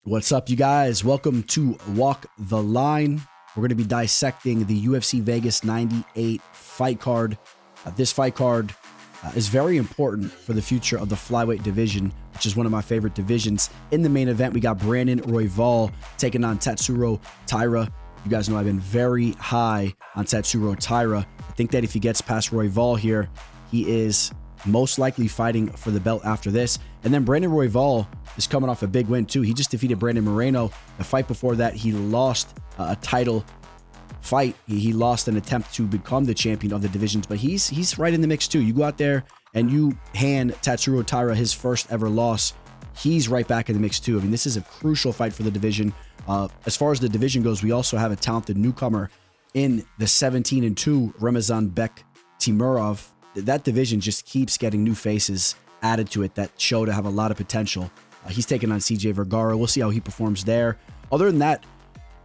What's up, you guys? Welcome to Walk the Line. We're going to be dissecting the UFC Vegas 98 fight card. This fight card is very important for the future of the flyweight division, which is one of my favorite divisions. In the main event, we got Brandon Royval taking on Tatsuro Taira. You guys know I've been very high on Tatsuro Taira. I think that if he gets past Royval here, he is most likely fighting for the belt after this. And then Brandon Royval is coming off a big win too. He just defeated Brandon Morono. The fight before that, he lost a title fight. He lost an attempt to become the champion of the divisions, but he's right in the mix too. You go out there and you hand Tatsuro Taira his first ever loss, he's right back in the mix too. I mean, this is a crucial fight for the division. As far as the division goes, we also have a talented newcomer in the 17-2 Ramazan Temirov. That division just keeps getting new faces added to it that show to have a lot of potential. He's taking on CJ Vergara. We'll see how he performs there. Other than that,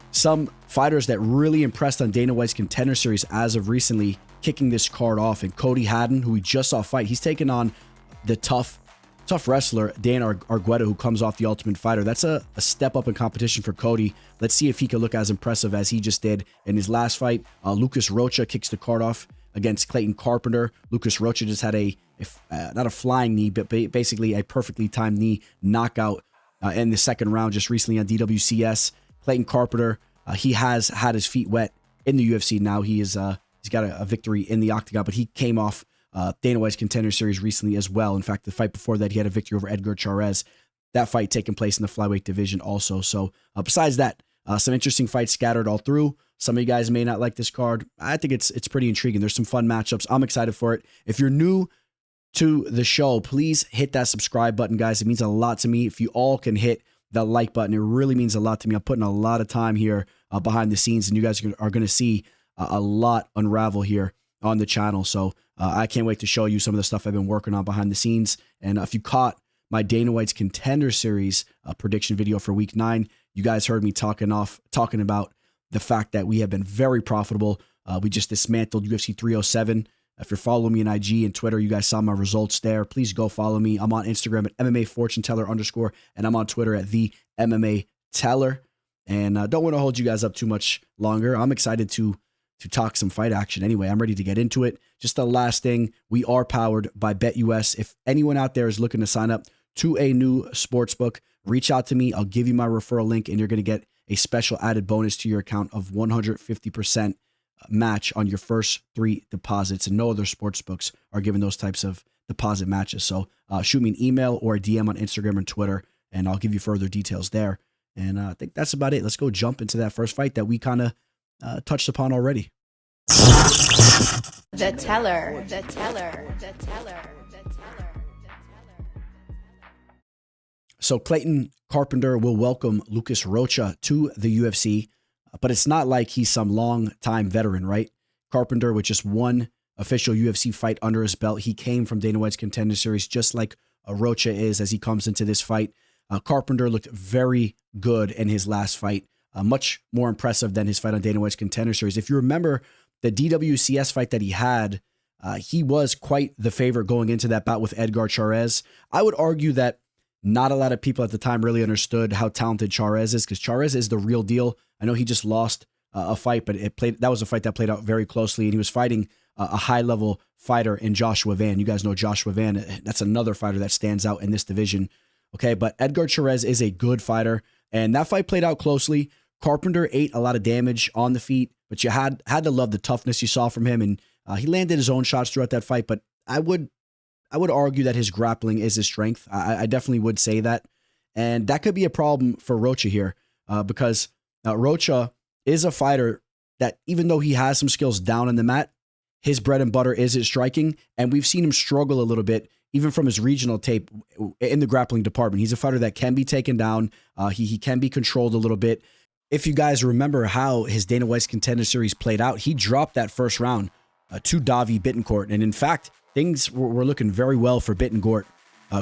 some fighters that really impressed on Dana White's Contender Series as of recently kicking this card off. And Cody Haddon, who we just saw fight, he's taking on the tough wrestler Dan Argueta, who comes off the Ultimate Fighter. That's a step up in competition for Cody. Let's see if he can look as impressive as he just did in his last fight. Lucas Rocha kicks the card off against Clayton Carpenter. Lucas Rocha just had not a flying knee, but basically a perfectly timed knee knockout in the second round just recently on DWCS. Clayton Carpenter, he has had his feet wet in the UFC now. He's got a victory in the octagon, but he came off Dana White's Contender Series recently as well. In fact, the fight before that, he had a victory over Edgar Chairez. That fight taking place in the flyweight division also. So besides that, some interesting fights scattered all through. Some of you guys may not like this card. I think it's pretty intriguing. There's some fun matchups. I'm excited for it. If you're new to the show, please hit that subscribe button, guys. It means a lot to me. If you all can hit that like button, it really means a lot to me. I'm putting a lot of time here behind the scenes, and you guys are going to see a lot unravel here on the channel. So I can't wait to show you some of the stuff I've been working on behind the scenes. And if you caught my Dana White's Contender Series prediction video for week 9, you guys heard me talking about the fact that we have been very profitable. We just dismantled UFC 307. If you're following me on IG and Twitter, you guys saw my results there. Please go follow me. I'm on Instagram at MMAFortuneTeller_, and I'm on Twitter at the MMA Teller. And don't want to hold you guys up too much longer. I'm excited to talk some fight action. Anyway, I'm ready to get into it. Just the last thing, we are powered by BetUS. If anyone out there is looking to sign up to a new sportsbook, reach out to me. I'll give you my referral link, and you're going to get a special added bonus to your account of 150% match on your first 3 deposits. And no other sports books are giving those types of deposit matches. So shoot me an email or a DM on Instagram and Twitter, and I'll give you further details there. And I think that's about it. Let's go jump into that first fight that we kind of touched upon already. The Teller. So Clayton Carpenter will welcome Lucas Rocha to the UFC, but it's not like he's some long-time veteran, right? Carpenter, with just one official UFC fight under his belt, he came from Dana White's Contender Series, just like Rocha is as he comes into this fight. Carpenter looked very good in his last fight, much more impressive than his fight on Dana White's Contender Series. If you remember the DWCS fight that he had, he was quite the favorite going into that bout with Edgar Chairez. I would argue that not a lot of people at the time really understood how talented Chairez is, because Chairez is the real deal. I know he just lost a fight, but that was a fight that played out very closely, and he was fighting a high-level fighter in Joshua Van. You guys know Joshua Van. That's another fighter that stands out in this division. Okay, but Edgar Chairez is a good fighter, and that fight played out closely. Carpenter ate a lot of damage on the feet, but you had to love the toughness you saw from him, and he landed his own shots throughout that fight, but I would argue that his grappling is his strength. I definitely would say that. And that could be a problem for Rocha here because Rocha is a fighter that, even though he has some skills down in the mat, his bread and butter is his striking. And we've seen him struggle a little bit, even from his regional tape in the grappling department. He's a fighter that can be taken down. He can be controlled a little bit. If you guys remember how his Dana White's Contender Series played out, he dropped that first round to Davi Bittencourt. And in fact, things were looking very well for Bittencourt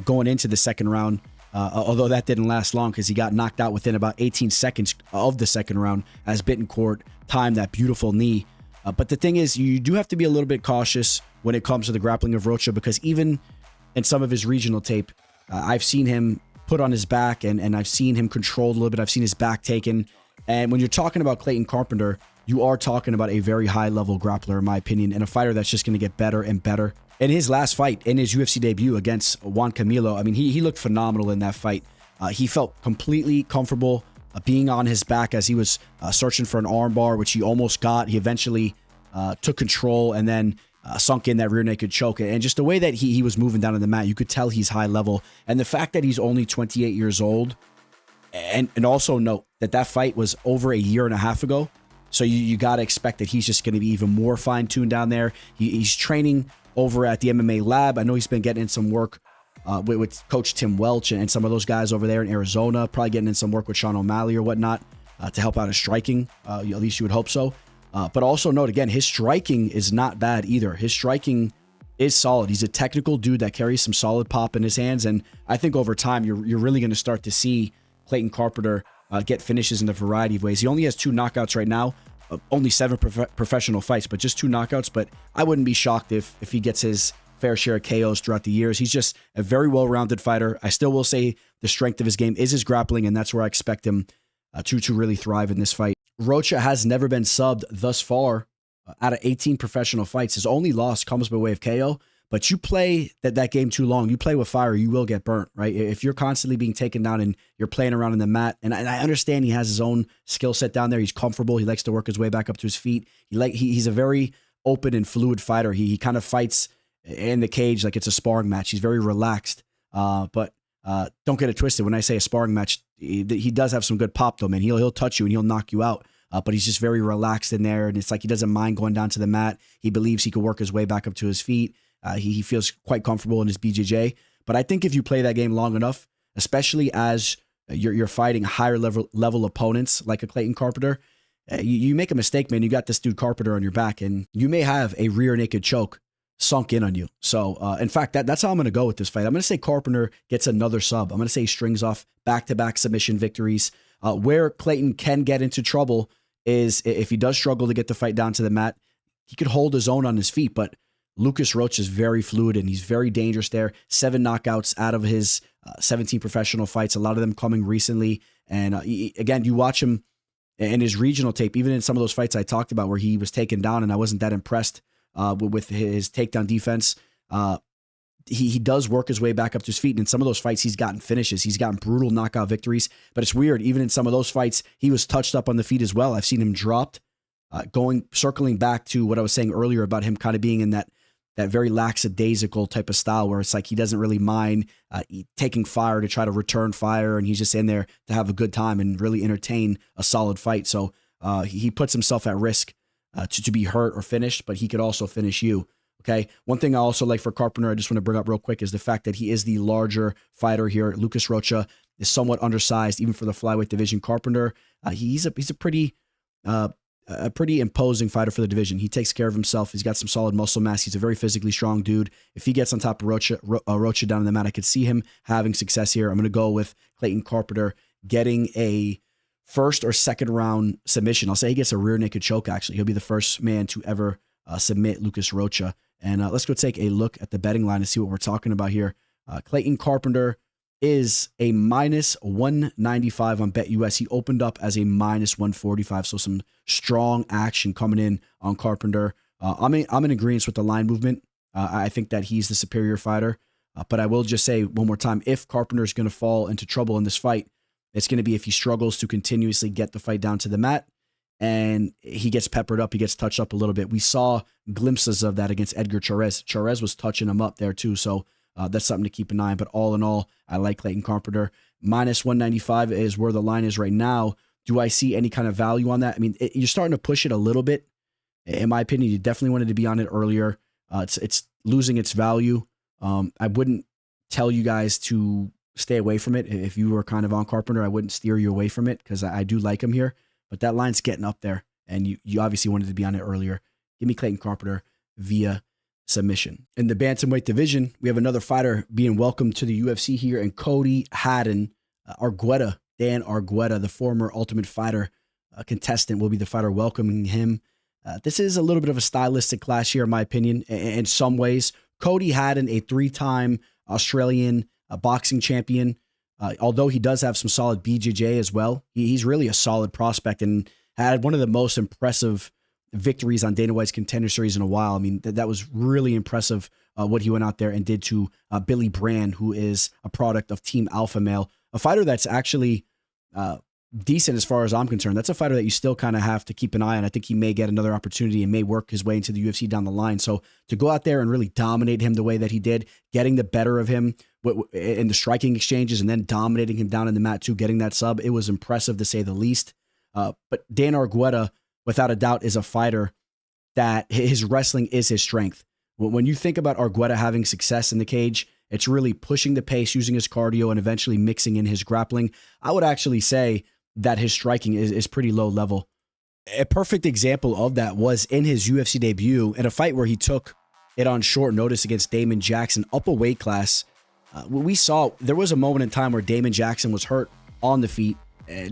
going into the second round, although that didn't last long because he got knocked out within about 18 seconds of the second round as Bittencourt timed that beautiful knee. But the thing is, you do have to be a little bit cautious when it comes to the grappling of Rocha, because even in some of his regional tape, I've seen him put on his back, and I've seen him controlled a little bit. I've seen his back taken. And when you're talking about Clayton Carpenter, you are talking about a very high-level grappler, in my opinion, and a fighter that's just going to get better and better. In his last fight, in his UFC debut against Juan Camilo, I mean, he looked phenomenal in that fight. He felt completely comfortable being on his back as he was searching for an armbar, which he almost got. He eventually took control and then sunk in that rear naked choke. And just the way that he was moving down on the mat, you could tell he's high level. And the fact that he's only 28 years old, and also note that that fight was over a year and a half ago. So you got to expect that he's just going to be even more fine-tuned down there. He's training over at the MMA lab. I know he's been getting in some work with Coach Tim Welch and some of those guys over there in Arizona, probably getting in some work with Sean O'Malley or whatnot to help out his striking. At least you would hope so. But also note, again, his striking is not bad either. His striking is solid. He's a technical dude that carries some solid pop in his hands. And I think over time, you're really going to start to see Clayton Carpenter get finishes in a variety of ways. He only has 2 knockouts right now, only 7 professional fights, but just 2 knockouts. But I wouldn't be shocked if he gets his fair share of KOs throughout the years. He's just a very well-rounded fighter. I still will say the strength of his game is his grappling, and that's where I expect him to really thrive in this fight. Rocha has never been subbed thus far out of 18 professional fights. His only loss comes by way of KO. But you play that game too long, you play with fire, you will get burnt, right? If you're constantly being taken down and you're playing around in the mat, and I understand he has his own skill set down there. He's comfortable. He likes to work his way back up to his feet. He's a very open and fluid fighter. He kind of fights in the cage like it's a sparring match. He's very relaxed. But don't get it twisted. When I say a sparring match, he does have some good pop though, man. He'll touch you and he'll knock you out. But he's just very relaxed in there, and it's like he doesn't mind going down to the mat. He believes he could work his way back up to his feet. He feels quite comfortable in his BJJ. But I think if you play that game long enough, especially as you're fighting higher level opponents like a Clayton Carpenter, you make a mistake, man. You got this dude Carpenter on your back, and you may have a rear naked choke sunk in on you. So, in fact, that's how I'm going to go with this fight. I'm going to say Carpenter gets another sub. I'm going to say he strings off back-to-back submission victories. Where Clayton can get into trouble is if he does struggle to get the fight down to the mat, he could hold his own on his feet, but Lucas Rocha is very fluid and he's very dangerous there. 7 knockouts out of his 17 professional fights, a lot of them coming recently. And again, you watch him in his regional tape, even in some of those fights I talked about where he was taken down and I wasn't that impressed with his takedown defense. He does work his way back up to his feet. And in some of those fights, he's gotten finishes. He's gotten brutal knockout victories. But it's weird. Even in some of those fights, he was touched up on the feet as well. I've seen him dropped, circling back to what I was saying earlier about him kind of being in that very lackadaisical type of style where it's like he doesn't really mind taking fire to try to return fire. And he's just in there to have a good time and really entertain a solid fight. So he puts himself at risk to be hurt or finished, but he could also finish you. Okay. One thing I also like for Carpenter, I just want to bring up real quick, is the fact that he is the larger fighter here. Lucas Rocha is somewhat undersized, even for the flyweight division. Carpenter, he's a pretty imposing fighter for the division. He takes care of himself. He's got some solid muscle mass. He's a very physically strong dude. If he gets on top of Rocha down in the mat, I could see him having success here. I'm going to go with Clayton Carpenter getting a first or second round submission. I'll say he gets a rear naked choke, actually. He'll be the first man to ever submit Lucas Rocha. And let's go take a look at the betting line and see what we're talking about here. Clayton Carpenter is a -195 on BetUS. He opened up as a -145, so some strong action coming in on Carpenter. I'm in agreement with the line movement. I think that he's the superior fighter. But I will just say one more time, if Carpenter is going to fall into trouble in this fight, it's going to be if he struggles to continuously get the fight down to the mat and he gets peppered up, he gets touched up a little bit. We saw glimpses of that against Edgar Chairez. Chairez was touching him up there too, so that's something to keep an eye on. But all in all, I like Clayton Carpenter. -195 is where the line is right now. Do I see any kind of value on that? I mean, you're starting to push it a little bit. In my opinion, you definitely wanted to be on it earlier. It's losing its value. I wouldn't tell you guys to stay away from it. If you were kind of on Carpenter, I wouldn't steer you away from it because I do like him here. But that line's getting up there, and you obviously wanted to be on it earlier. Give me Clayton Carpenter via submission. In the bantamweight division, we have another fighter being welcomed to the UFC here, and Cody Haddon, Argueta, Dan Argueta, the former Ultimate Fighter contestant, will be the fighter welcoming him. This is a little bit of a stylistic clash here, in my opinion, in some ways. Cody Haddon, a 3-time Australian boxing champion, Although he does have some solid BJJ as well, he's really a solid prospect and had one of the most impressive victories on Dana White's Contender Series in a while. I mean, that was really impressive what he went out there and did to Billy Brand, who is a product of Team Alpha Male, a fighter that's actually decent as far as I'm concerned. That's a fighter that you still kind of have to keep an eye on. I think he may get another opportunity and may work his way into the UFC down the line. So to go out there and really dominate him the way that he did, getting the better of him in the striking exchanges and then dominating him down in the mat too, getting that sub, it was impressive to say the least. But Dan Argueta, without a doubt, is a fighter that his wrestling is his strength. When you think about Argueta having success in the cage, it's really pushing the pace, using his cardio, and eventually mixing in his grappling. I would actually say that his striking is pretty low level. A perfect example of that was in his UFC debut in a fight where he took it on short notice against Damon Jackson up a weight class. We saw there was a moment in time where Damon Jackson was hurt on the feet.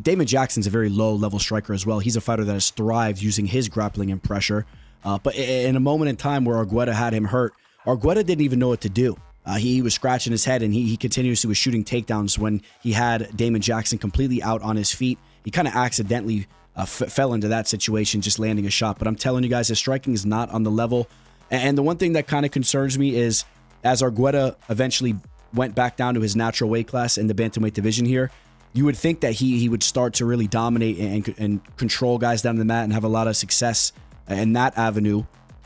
Damon Jackson's a very low level striker as well. He's a fighter that has thrived using his grappling and pressure. But in a moment in time where Argueta had him hurt, Argueta didn't even know what to do. He was scratching his head and he continuously was shooting takedowns when he had Damon Jackson completely out on his feet. He kind of accidentally fell into that situation, just landing a shot. But I'm telling you guys, his striking is not on the level. And the one thing that kind of concerns me is as Argueta eventually went back down to his natural weight class in the bantamweight division here, you would think that he would start to really dominate and control guys down the mat and have a lot of success in that avenue.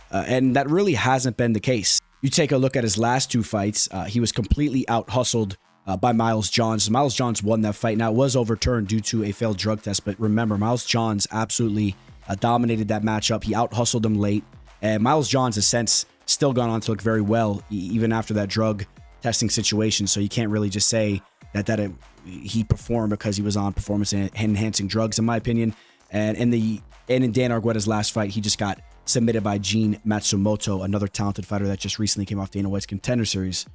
And that really hasn't been the case. You take a look at his last two fights, he was completely out-hustled by Miles Johns. Miles Johns won that fight. Now, it was overturned due to a failed drug test, but remember, Miles Johns absolutely dominated that matchup. He out-hustled him late, and Miles Johns has since still gone on to look very well, even after that drug testing situation, so you can't really just say that he performed because he was on performance-enhancing drugs, in my opinion. And in Dan Argueta's last fight, he just got submitted by Gene Matsumoto, another talented fighter that just recently came off Dana White's Contender Series.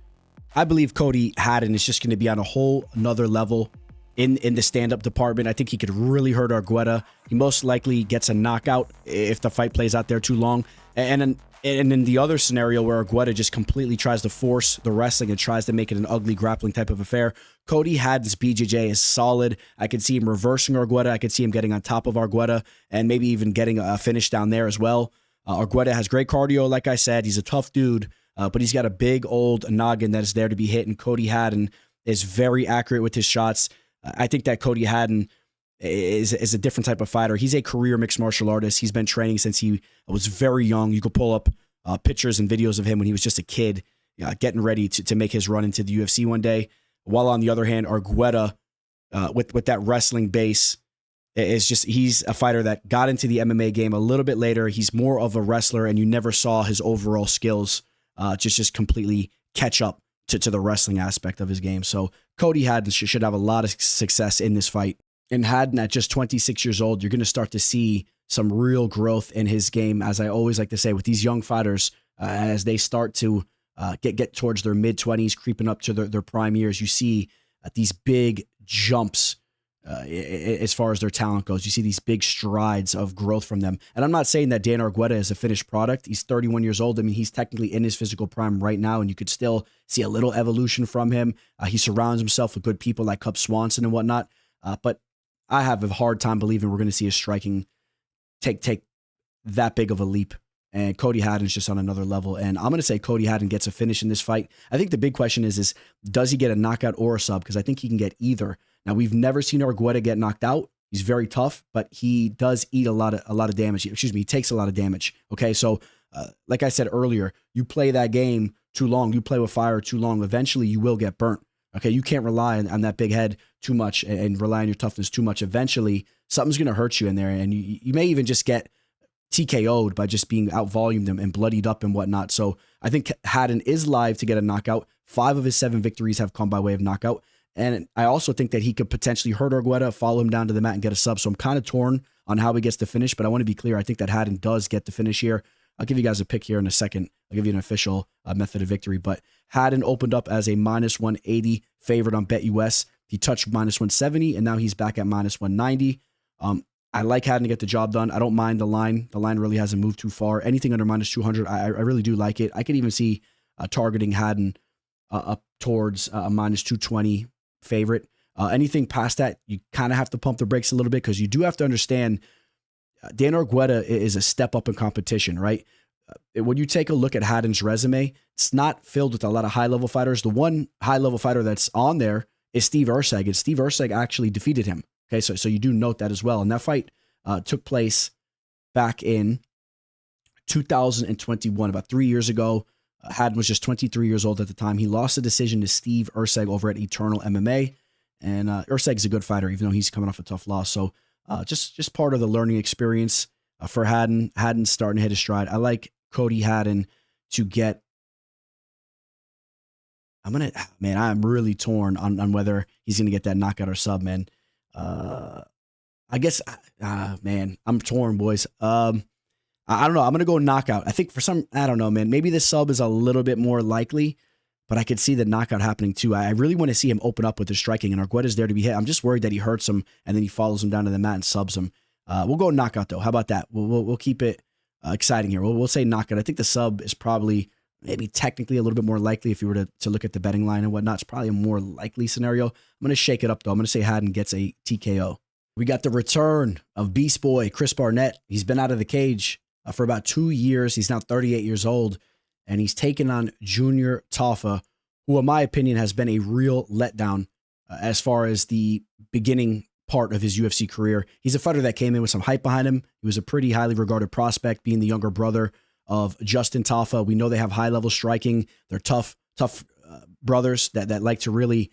I believe Cody Haddon is just going to be on a whole another level in the stand-up department. I think he could really hurt Argueta. He most likely gets a knockout if the fight plays out there too long. And in the other scenario where Argueta just completely tries to force the wrestling and tries to make it an ugly grappling type of affair, Cody Haddon's BJJ is solid. I could see him reversing Argueta. I could see him getting on top of Argueta and maybe even getting a finish down there as well. Argueta has great cardio, like I said. He's a tough dude, but he's got a big old noggin that is there to be hit, and Cody Haddon is very accurate with his shots. I think that Cody Haddon is a different type of fighter. He's a career mixed martial artist. He's been training since he was very young. You could pull up pictures and videos of him when he was just a kid, getting ready to make his run into the UFC one day. While on the other hand, Argueta, with that wrestling base, he's a fighter that got into the MMA game a little bit later. He's more of a wrestler, and you never saw his overall skills just completely catch up to the wrestling aspect of his game. So Cody Haddon should have a lot of success in this fight. And Haddon, at just 26 years old, you're going to start to see some real growth in his game. As I always like to say, with these young fighters, as they start to get towards their mid-20s, creeping up to their prime years, you see these big jumps as far as their talent goes. You see these big strides of growth from them. And I'm not saying that Dan Argueta is a finished product. He's 31 years old. I mean, he's technically in his physical prime right now, and you could still see a little evolution from him. He surrounds himself with good people like Cub Swanson and whatnot. But I have a hard time believing we're going to see his striking take that big of a leap. And Cody Haddon's just on another level. And I'm going to say Cody Haddon gets a finish in this fight. I think the big question is does he get a knockout or a sub? Because I think he can get either. Now, we've never seen Argueta get knocked out. He's very tough, but he does eat a lot of damage. Excuse me, he takes a lot of damage. Okay, so like I said earlier, you play that game too long, you play with fire too long, eventually you will get burnt. Okay, you can't rely on that big head too much and rely on your toughness too much. Eventually, something's going to hurt you in there, and you may even just get TKO'd by just being out-volumed and bloodied up and whatnot. So I think Haddon is live to get a knockout. 5 of his 7 victories have come by way of knockout. And I also think that he could potentially hurt Argueta, follow him down to the mat, and get a sub. So I'm kind of torn on how he gets the finish, but I want to be clear. I think that Haddon does get the finish here. I'll give you guys a pick here in a second. I'll give you an official method of victory. But Haddon opened up as a -180 favorite on BetUS. He touched -170, and now he's back at -190. I like Haddon to get the job done. I don't mind the line. The line really hasn't moved too far. Anything under -200, I really do like it. I could even see targeting Haddon up towards a -220 favorite. Anything past that, you kind of have to pump the brakes a little bit because you do have to understand Dan Argueta is a step up in competition, right? When you take a look at Haddon's resume, it's not filled with a lot of high-level fighters. The one high-level fighter that's on there is Steve Erceg, and Steve Erceg actually defeated him. Okay, so you do note that as well. And that fight took place back in 2021, about 3 years ago. Haddon was just 23 years old at the time. He lost the decision to Steve Erceg over at Eternal MMA. And Erceg's a good fighter, even though he's coming off a tough loss. So just part of the learning experience for Haddon. Haddon's starting to hit his stride. I like Cody Haddon to get. I'm really torn on whether he's going to get that knockout or sub, man. I guess, man, I'm torn, boys. I don't know. I'm going to go knockout. I think I don't know, man. Maybe the sub is a little bit more likely, but I could see the knockout happening too. I really want to see him open up with his striking, and Argueta's there to be hit. I'm just worried that he hurts him and then he follows him down to the mat and subs him. We'll go knockout though. How about that? We'll keep it exciting here. We'll say knockout. I think the sub is probably maybe technically a little bit more likely if you were to look at the betting line and whatnot. It's probably a more likely scenario. I'm going to shake it up though. I'm going to say Haddon gets a TKO. We got the return of Beast Boy, Chris Barnett. He's been out of the cage for about 2 years. He's now 38 years old, and he's taken on Junior Tafa, who in my opinion has been a real letdown as far as the beginning part of his UFC career. He's a fighter that came in with some hype behind him. He was a pretty highly regarded prospect, being the younger brother of Justin Tafa. We know they have high-level striking. They're tough brothers that like to really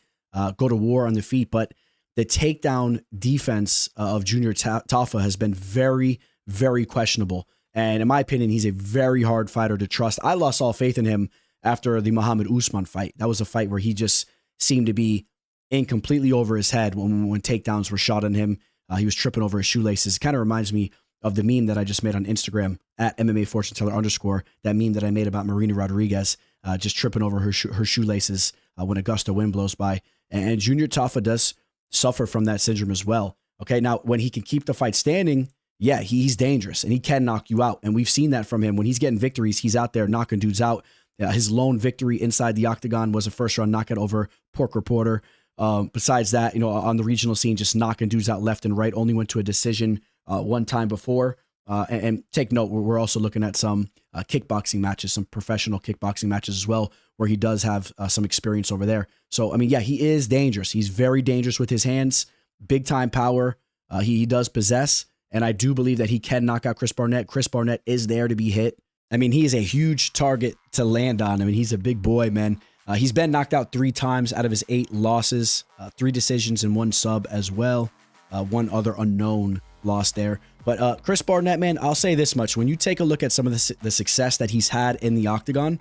go to war on the feet, but the takedown defense of Junior Tafa has been very, very questionable. And in my opinion, he's a very hard fighter to trust. I lost all faith in him after the Muhammad Usman fight. That was a fight where he just seemed to be in completely over his head when takedowns were shot on him. He was tripping over his shoelaces. It kind of reminds me of the meme that I just made on Instagram at MMA Fortune Teller _. That meme that I made about Marina Rodriguez just tripping over her shoelaces when a gust of wind blows by. And Junior Tafa does suffer from that syndrome as well. Okay, now when he can keep the fight standing, yeah, he's dangerous and he can knock you out. And we've seen that from him. When he's getting victories, he's out there knocking dudes out. His lone victory inside the octagon was a first-round knockout over Pork Reporter. Besides that, on the regional scene, just knocking dudes out left and right. Only went to a decision one time before. And take note, we're also looking at some kickboxing matches, some professional kickboxing matches as well, where he does have some experience over there. So, I mean, yeah, he is dangerous. He's very dangerous with his hands, big-time power. He does possess, and I do believe that he can knock out Chris Barnett. Chris Barnett is there to be hit. I mean, he is a huge target to land on. I mean, he's a big boy, man. He's been knocked out 3 times out of his 8 losses, 3 decisions and 1 sub as well. One other unknown loss there. But Chris Barnett, man, I'll say this much. When you take a look at some of the success that he's had in the octagon,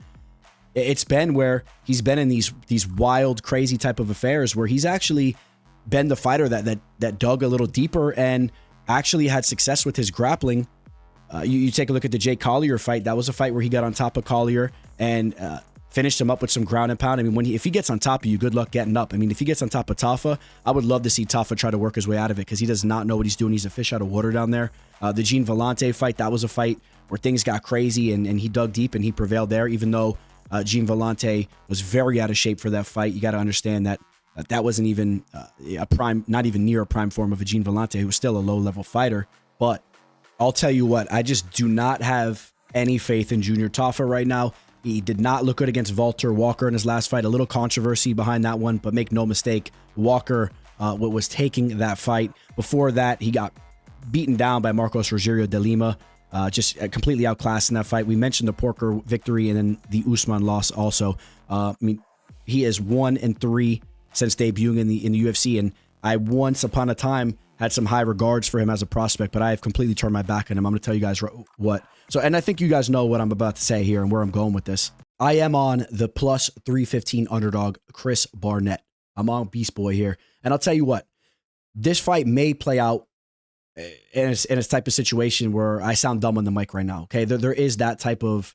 it's been where he's been in these wild, crazy type of affairs where he's actually been the fighter that dug a little deeper and actually had success with his grappling. You take a look at the Jay Collier fight. That was a fight where he got on top of Collier and finished him up with some ground and pound. I mean, if he gets on top of you, good luck getting up. I mean, if he gets on top of Tafa, I would love to see Tafa try to work his way out of it because he does not know what he's doing. He's a fish out of water down there. The Gene Vellante fight, that was a fight where things got crazy and he dug deep and he prevailed there, even though Gene Vellante was very out of shape for that fight. You got to understand that that wasn't even a prime, not even near a prime form of a Gene Vellante, who was still a low-level fighter. But I'll tell you what, I just do not have any faith in Junior Tafa right now. He did not look good against Walter Walker in his last fight. A little controversy behind that one, but make no mistake, Walker was taking that fight. Before that, he got beaten down by Marcos Rogerio de Lima, just completely outclassed in that fight. We mentioned the Porker victory and then the Usman loss also. I mean, he is 1-3 since debuting in the UFC, and I once upon a time had some high regards for him as a prospect, but I have completely turned my back on him. I'm going to tell you guys what. So, and I think you guys know what I'm about to say here and where I'm going with this. I am on the plus 315 underdog, Chris Barnett. I'm on Beast Boy here. And I'll tell you what, this fight may play out in a type of situation where I sound dumb on the mic right now. Okay. There is that type of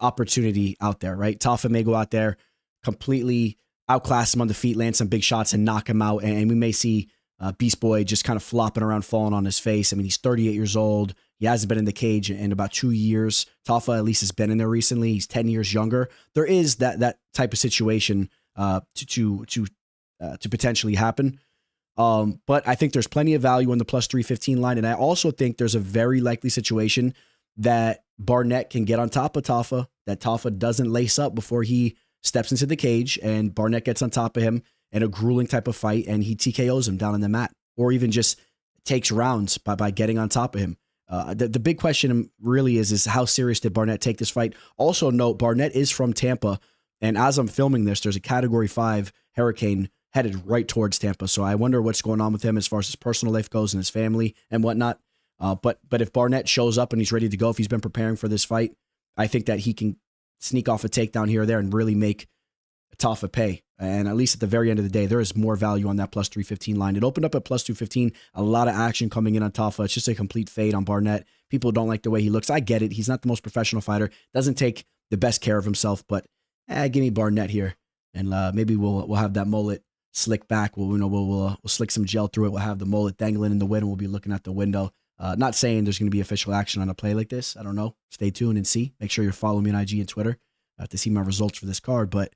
opportunity out there, right? Tafa may go out there, completely outclass him on the feet, land some big shots and knock him out. And we may see Beast Boy just kind of flopping around, falling on his face. I mean, he's 38 years old. He hasn't been in the cage in about 2 years. Tafa at least has been in there recently. He's 10 years younger. There is that type of situation to potentially happen. But I think there's plenty of value on the plus 315 line. And I also think there's a very likely situation that Barnett can get on top of Tafa, that Tafa doesn't lace up before he steps into the cage, and Barnett gets on top of him in a grueling type of fight, and he TKOs him down on the mat, or even just takes rounds by getting on top of him. The big question really is how serious did Barnett take this fight? Also note, Barnett is from Tampa, and as I'm filming this, there's a Category 5 hurricane headed right towards Tampa. So I wonder what's going on with him as far as his personal life goes and his family and whatnot. But if Barnett shows up and he's ready to go, if he's been preparing for this fight, I think that he can sneak off a takedown here or there and really make Tafa pay. And at least at the very end of the day, there is more value on that plus 315 line. It opened up at plus 215, a lot of action coming in on Tafa. It's just a complete fade on Barnett. People don't like the way he looks. I get it. He's not the most professional fighter, doesn't take the best care of himself, but give me Barnett here. And maybe we'll have that mullet slick back. We'll slick some gel through it. We'll have the mullet dangling in the wind, and we'll be looking at the window. Not saying there's going to be official action on a play like this. I don't know. Stay tuned and see. Make sure you're following me on IG and Twitter to see my results for this card. But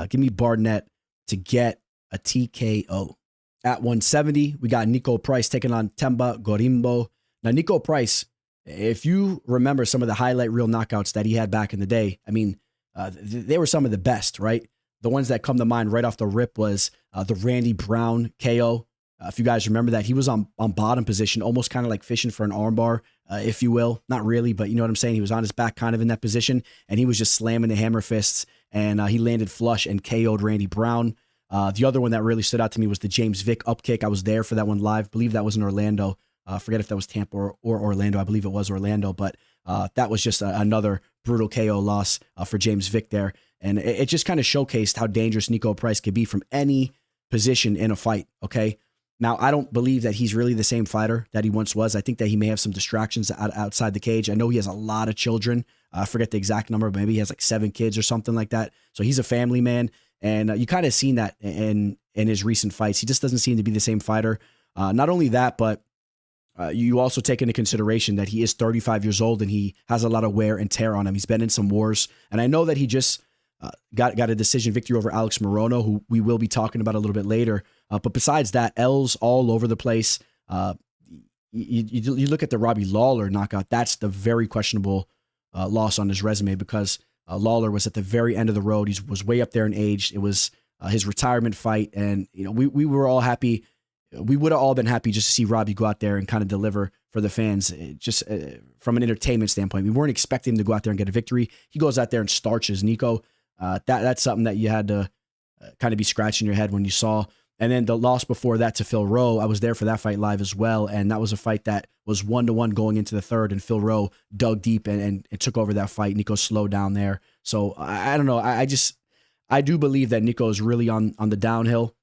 give me Barnett to get a TKO. At 170, we got Niko Price taking on Themba Gorimbo. Now, Niko Price, if you remember some of the highlight reel knockouts that he had back in the day, I mean, they were some of the best, right? The ones that come to mind right off the rip was the Randy Brown KO. If you guys remember that, he was on bottom position, almost kind of like fishing for an armbar, if you will. Not really, but you know what I'm saying? He was on his back kind of in that position, and he was just slamming the hammer fists, and he landed flush and KO'd Randy Brown. The other one that really stood out to me was the James Vick up kick. I was there for that one live. I believe that was in Orlando. I forget if that was Tampa or Orlando. I believe it was Orlando, but that was just another brutal KO loss for James Vick there. And it just kind of showcased how dangerous Niko Price could be from any position in a fight, okay? Now, I don't believe that he's really the same fighter that he once was. I think that he may have some distractions outside the cage. I know he has a lot of children. I forget the exact number, but maybe he has like 7 kids or something like that. So he's a family man. And you kind of seen that in his recent fights. He just doesn't seem to be the same fighter. Not only that, but you also take into consideration that he is 35 years old and he has a lot of wear and tear on him. He's been in some wars. And I know that he just got a decision victory over Alex Morono, who we will be talking about a little bit later. But besides that, L's all over the place. You look at the Robbie Lawler knockout. That's the very questionable loss on his resume, because Lawler was at the very end of the road. He was way up there in age. It was his retirement fight. And, you know, we were all happy. We would have all been happy just to see Robbie go out there and kind of deliver for the fans, just from an entertainment standpoint. We weren't expecting him to go out there and get a victory. He goes out there and starches Niko. That's something that you had to kind of be scratching your head when you saw. And then the loss before that to Phil Rowe, I was there for that fight live as well. And that was a fight that was 1-1 going into the third, and Phil Rowe dug deep and took over that fight. Niko slowed down there. So I don't know. I do believe that Niko is really on the downhill.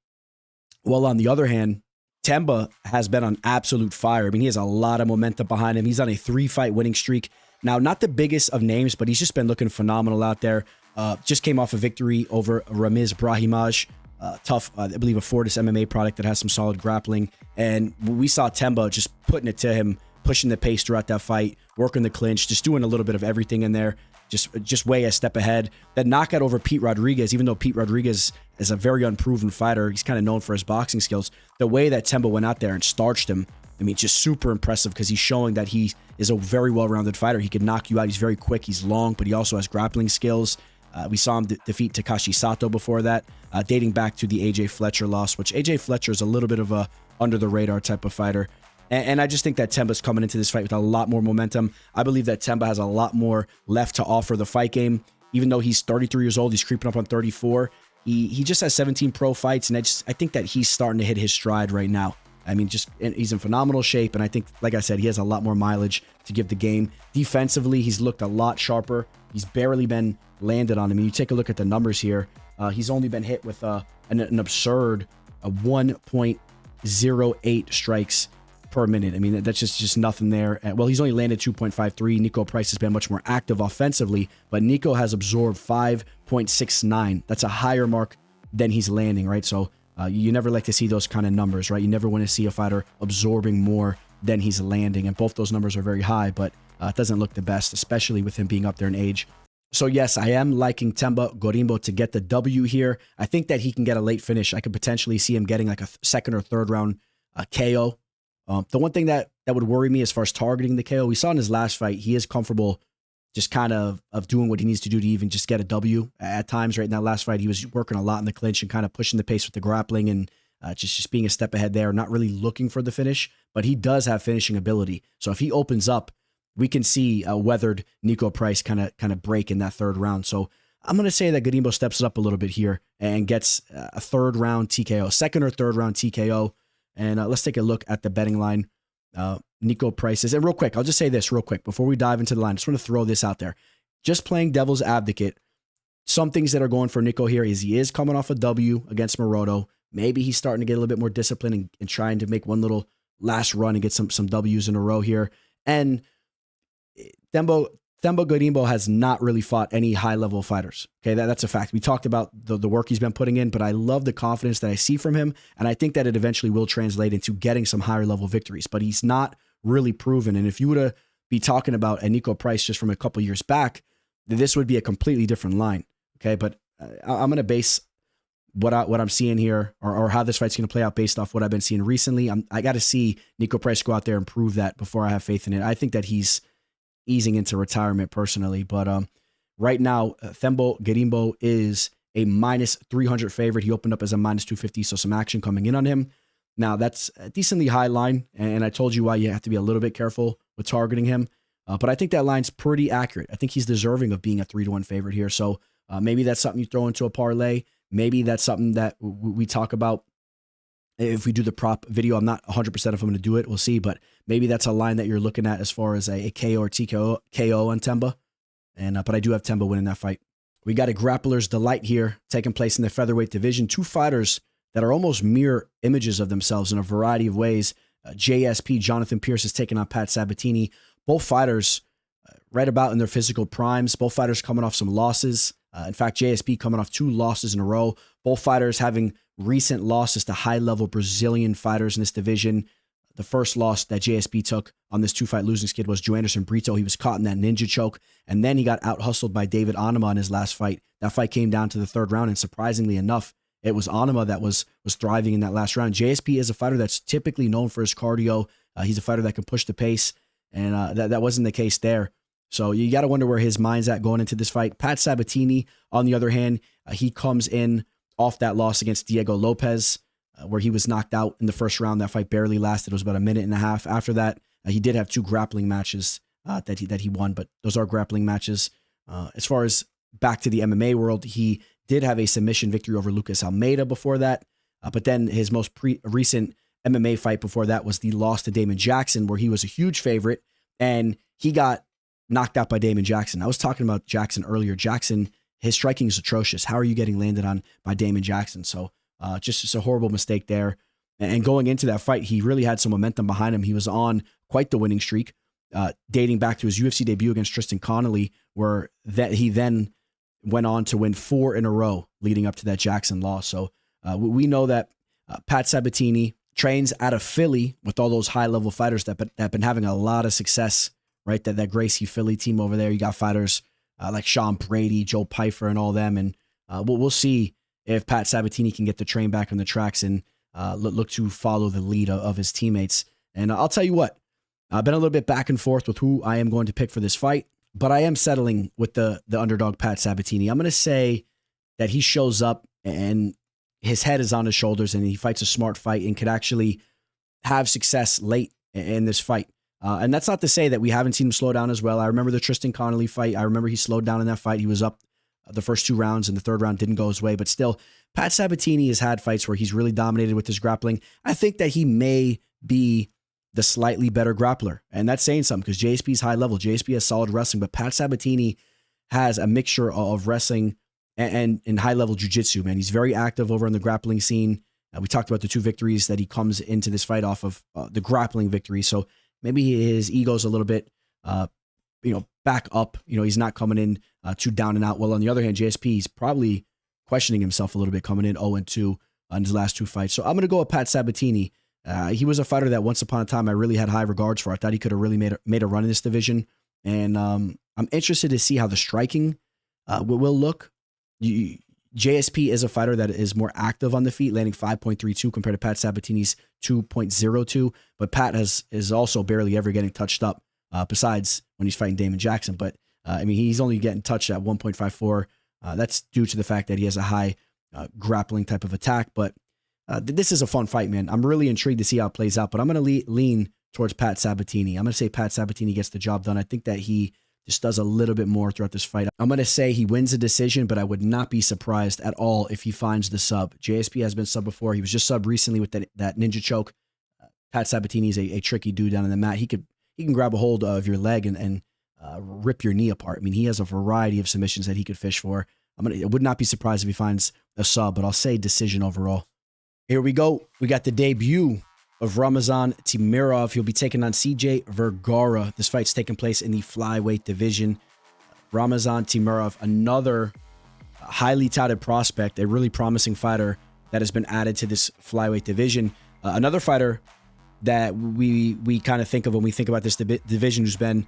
Well, on the other hand, Themba has been on absolute fire. I mean, he has a lot of momentum behind him. He's on a 3-fight winning streak. Now, not the biggest of names, but he's just been looking phenomenal out there. Just came off a victory over Ramiz Brahimaj. Tough, I believe a Fortis MMA product that has some solid grappling. And we saw Themba just putting it to him, pushing the pace throughout that fight, working the clinch, just doing a little bit of everything in there. Just way a step ahead. That knockout over Pete Rodriguez, even though Pete Rodriguez is a very unproven fighter, he's kind of known for his boxing skills. The way that Themba went out there and starched him, I mean, just super impressive, because he's showing that he is a very well-rounded fighter. He can knock you out. He's very quick. He's long, but he also has grappling skills. We saw him defeat Takashi Sato before that, dating back to the AJ Fletcher loss, which AJ Fletcher is a little bit of a under-the-radar type of fighter. And I just think that Themba's coming into this fight with a lot more momentum. I believe that Themba has a lot more left to offer the fight game. Even though he's 33 years old, he's creeping up on 34. He just has 17 pro fights, and I think that he's starting to hit his stride right now. I mean, he's in phenomenal shape, and I think, like I said, he has a lot more mileage to give the game. Defensively, he's looked a lot sharper. He's barely been landed on him. I mean, you take a look at the numbers here. He's only been hit with an absurd 1.08 strikes per minute. I mean, that's just nothing there. Well, he's only landed 2.53. Niko Price has been much more active offensively, but Niko has absorbed 5.69. That's a higher mark than he's landing, right? So you never like to see those kind of numbers, right? You never want to see a fighter absorbing more than he's landing, and both those numbers are very high, but it doesn't look the best, especially with him being up there in age. So yes, I am liking Themba Gorimbo to get the W here. I think that he can get a late finish. I could potentially see him getting like a second or third round KO. The one thing that would worry me as far as targeting the KO, we saw in his last fight, he is comfortable just kind of doing what he needs to do to even just get a W at times. Right in that last fight, he was working a lot in the clinch and kind of pushing the pace with the grappling and just being a step ahead there, not really looking for the finish, but he does have finishing ability. So if he opens up, we can see a weathered Niko Price kind of break in that third round. So I'm going to say that Gorimbo steps it up a little bit here and gets a third round TKO, second or third round TKO. And let's take a look at the betting line. Niko Price's. And real quick, I'll just say this real quick before we dive into the line. I just want to throw this out there. Just playing devil's advocate. Some things that are going for Niko here is he is coming off a W against Morono. Maybe he's starting to get a little bit more disciplined and trying to make one little last run and get some W's in a row here. And Themba Gorimbo has not really fought any high-level fighters. Okay, that's a fact. We talked about the work he's been putting in, but I love the confidence that I see from him, and I think that it eventually will translate into getting some higher-level victories, but he's not really proven. And if you were to be talking about a Niko Price just from a couple years back, this would be a completely different line. Okay, but I'm going to base what I'm seeing here or how this fight's going to play out based off what I've been seeing recently. I got to see Niko Price go out there and prove that before I have faith in it. I think that he's easing into retirement personally, but right now Themba Gorimbo is a minus 300 favorite. He opened up as a minus 250, so some action coming in on him. Now that's a decently high line, and I told you why you have to be a little bit careful with targeting him, but I think that line's pretty accurate. I think he's deserving of being a 3-1 favorite here, so maybe that's something you throw into a parlay. Maybe that's something that we talk about if we do the prop video. I'm not 100% if I'm going to do it. We'll see. But maybe that's a line that you're looking at as far as a KO or TKO on Themba. But I do have Themba winning that fight. We got a grappler's delight here taking place in the featherweight division. Two fighters that are almost mirror images of themselves in a variety of ways. JSP, Jonathan Pearce, is taking on Pat Sabatini. Both fighters right about in their physical primes. Both fighters coming off some losses. In fact, JSP coming off 2 losses in a row. Both fighters having recent losses to high-level Brazilian fighters in this division. The first loss that JSP took on this 2-fight losing skid was Joanderson Brito. He was caught in that ninja choke, and then he got out-hustled by David Onama in his last fight. That fight came down to the third round, and surprisingly enough, it was Onama that was thriving in that last round. JSP is a fighter that's typically known for his cardio. He's a fighter that can push the pace, and that wasn't the case there. So you got to wonder where his mind's at going into this fight. Pat Sabatini, on the other hand, he comes in off that loss against Diego Lopez, where he was knocked out in the first round. That fight barely lasted. It was about a minute and a half. After that, he did have 2 grappling matches that he won, but those are grappling matches. As far as back to the MMA world, he did have a submission victory over Lucas Almeida before that, but then his most recent MMA fight before that was the loss to Damon Jackson, where he was a huge favorite, and he got knocked out by Damon Jackson. I was talking about Jackson earlier. Jackson, his striking is atrocious. How are you getting landed on by Damon Jackson? So just a horrible mistake there. And going into that fight, he really had some momentum behind him. He was on quite the winning streak, dating back to his UFC debut against Tristan Connolly, where he then went on to win 4 in a row leading up to that Jackson loss. So we know that Pat Sabatini trains out of Philly with all those high-level fighters that have been having a lot of success, right? That Gracie Philly team over there. You got fighters like Sean Brady, Joe Pyfer, and all them. And we'll see if Pat Sabatini can get the train back on the tracks and look to follow the lead of his teammates. And I'll tell you what, I've been a little bit back and forth with who I am going to pick for this fight, but I am settling with the underdog Pat Sabatini. I'm going to say that he shows up and his head is on his shoulders and he fights a smart fight and could actually have success late in this fight. And that's not to say that we haven't seen him slow down as well. I remember the Tristan Connolly fight. I remember he slowed down in that fight. He was up the first 2 rounds and the third round didn't go his way. But still, Pat Sabatini has had fights where he's really dominated with his grappling. I think that he may be the slightly better grappler. And that's saying something because JSP is high level. JSP has solid wrestling. But Pat Sabatini has a mixture of wrestling and high-level jiu-jitsu, man. He's very active over on the grappling scene. We talked about the 2 victories that he comes into this fight off of, the grappling victory. So maybe his ego's a little bit, back up. He's not coming in too down and out. Well, on the other hand, JSP is probably questioning himself a little bit coming in 0-2 on his last 2 fights. So I'm going to go with Pat Sabatini. He was a fighter that once upon a time I really had high regards for. I thought he could have really made a run in this division. And I'm interested to see how the striking We'll look. JSP is a fighter that is more active on the feet, landing 5.32 compared to Pat Sabatini's 2.02. But Pat is also barely ever getting touched up, besides when he's fighting Damon Jackson. But I mean, he's only getting touched at 1.54. That's due to the fact that he has a high grappling type of attack. But this is a fun fight, man. I'm really intrigued to see how it plays out. But I'm going to lean towards Pat Sabatini. I'm going to say Pat Sabatini gets the job done. I think that he just does a little bit more throughout this fight. I'm going to say he wins a decision, but I would not be surprised at all if he finds the sub. JSP has been sub before. He was just sub recently with that ninja choke. Pat Sabatini is a tricky dude down on the mat. He can grab a hold of your leg and rip your knee apart. I mean, he has a variety of submissions that he could fish for. I would not be surprised if he finds a sub, but I'll say decision overall. Here we go. We got the debut of Ramazan Temirov. He'll be taking on CJ Vergara. This fight's taking place in the flyweight division. Ramazan Temirov, another highly touted prospect, a really promising fighter that has been added to this flyweight division. Another fighter that we kind of think of when we think about this division who's been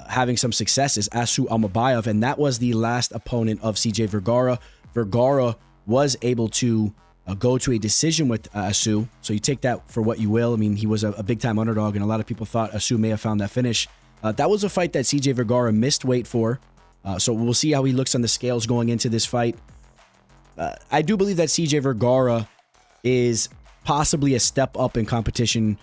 having some success is Asu Almabayev, and that was the last opponent of CJ Vergara. Vergara was able to go to a decision with Asu, so you take that for what you will. I mean, he was a big-time underdog, and a lot of people thought Asu may have found that finish. That was a fight that CJ Vergara missed weight for, so we'll see how he looks on the scales going into this fight. I do believe that CJ Vergara is possibly a step up in competition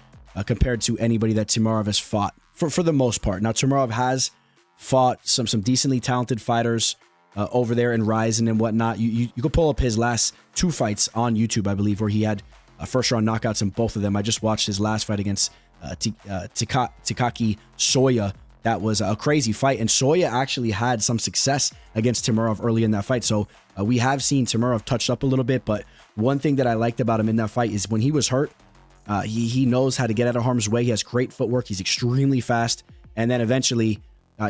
compared to anybody that Temirov has fought, for the most part. Now, Temirov has fought some decently talented fighters over there in Ryzen and whatnot. You could pull up his last 2 fights on YouTube, I believe, where he had first-round knockouts in both of them. I just watched his last fight against Takaki Soya. That was a crazy fight, and Soya actually had some success against Temirov early in that fight. So we have seen Temirov touched up a little bit, but one thing that I liked about him in that fight is when he was hurt, he knows how to get out of harm's way. He has great footwork. He's extremely fast, and then eventually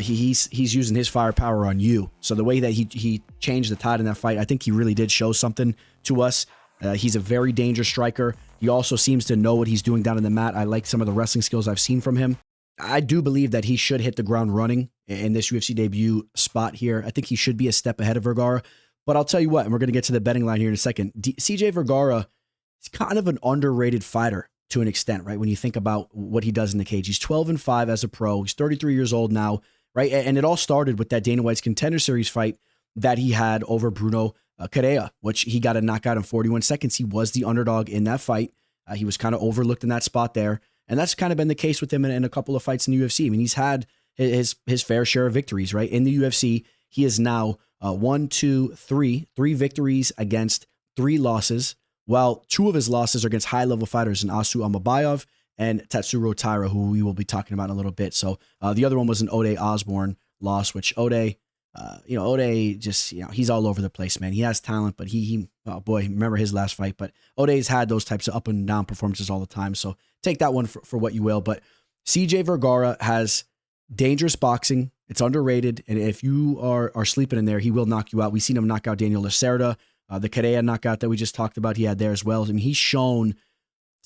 he's using his firepower on you. So the way that he changed the tide in that fight, I think he really did show something to us. He's a very dangerous striker. He also seems to know what he's doing down in the mat. I like some of the wrestling skills I've seen from him. I do believe that he should hit the ground running in this UFC debut spot here. I think he should be a step ahead of Vergara. But I'll tell you what, and we're going to get to the betting line here in a second. CJ Vergara is kind of an underrated fighter to an extent, right? When you think about what he does in the cage. He's 12-5 as a pro. He's 33 years old now, right? And it all started with that Dana White's Contender Series fight that he had over Bruno Correa, which he got a knockout in 41 seconds. He was the underdog in that fight. He was kind of overlooked in that spot there. And that's kind of been the case with him in a couple of fights in the UFC. I mean, he's had his fair share of victories, right? In the UFC, he is now 3 victories against 3 losses, while 2 of his losses are against high-level fighters in Asu Almabayev and Tatsuro Taira, who we will be talking about in a little bit. So the other one was an Ode Osborne loss, which Ode just, he's all over the place, man. He has talent, but oh boy, remember his last fight. But Ode's had those types of up and down performances all the time. So take that one for what you will. But CJ Vergara has dangerous boxing. It's underrated. And if you are sleeping in there, he will knock you out. We've seen him knock out Daniel Lacerda. The Correa knockout that we just talked about, he had there as well. I mean, he's shown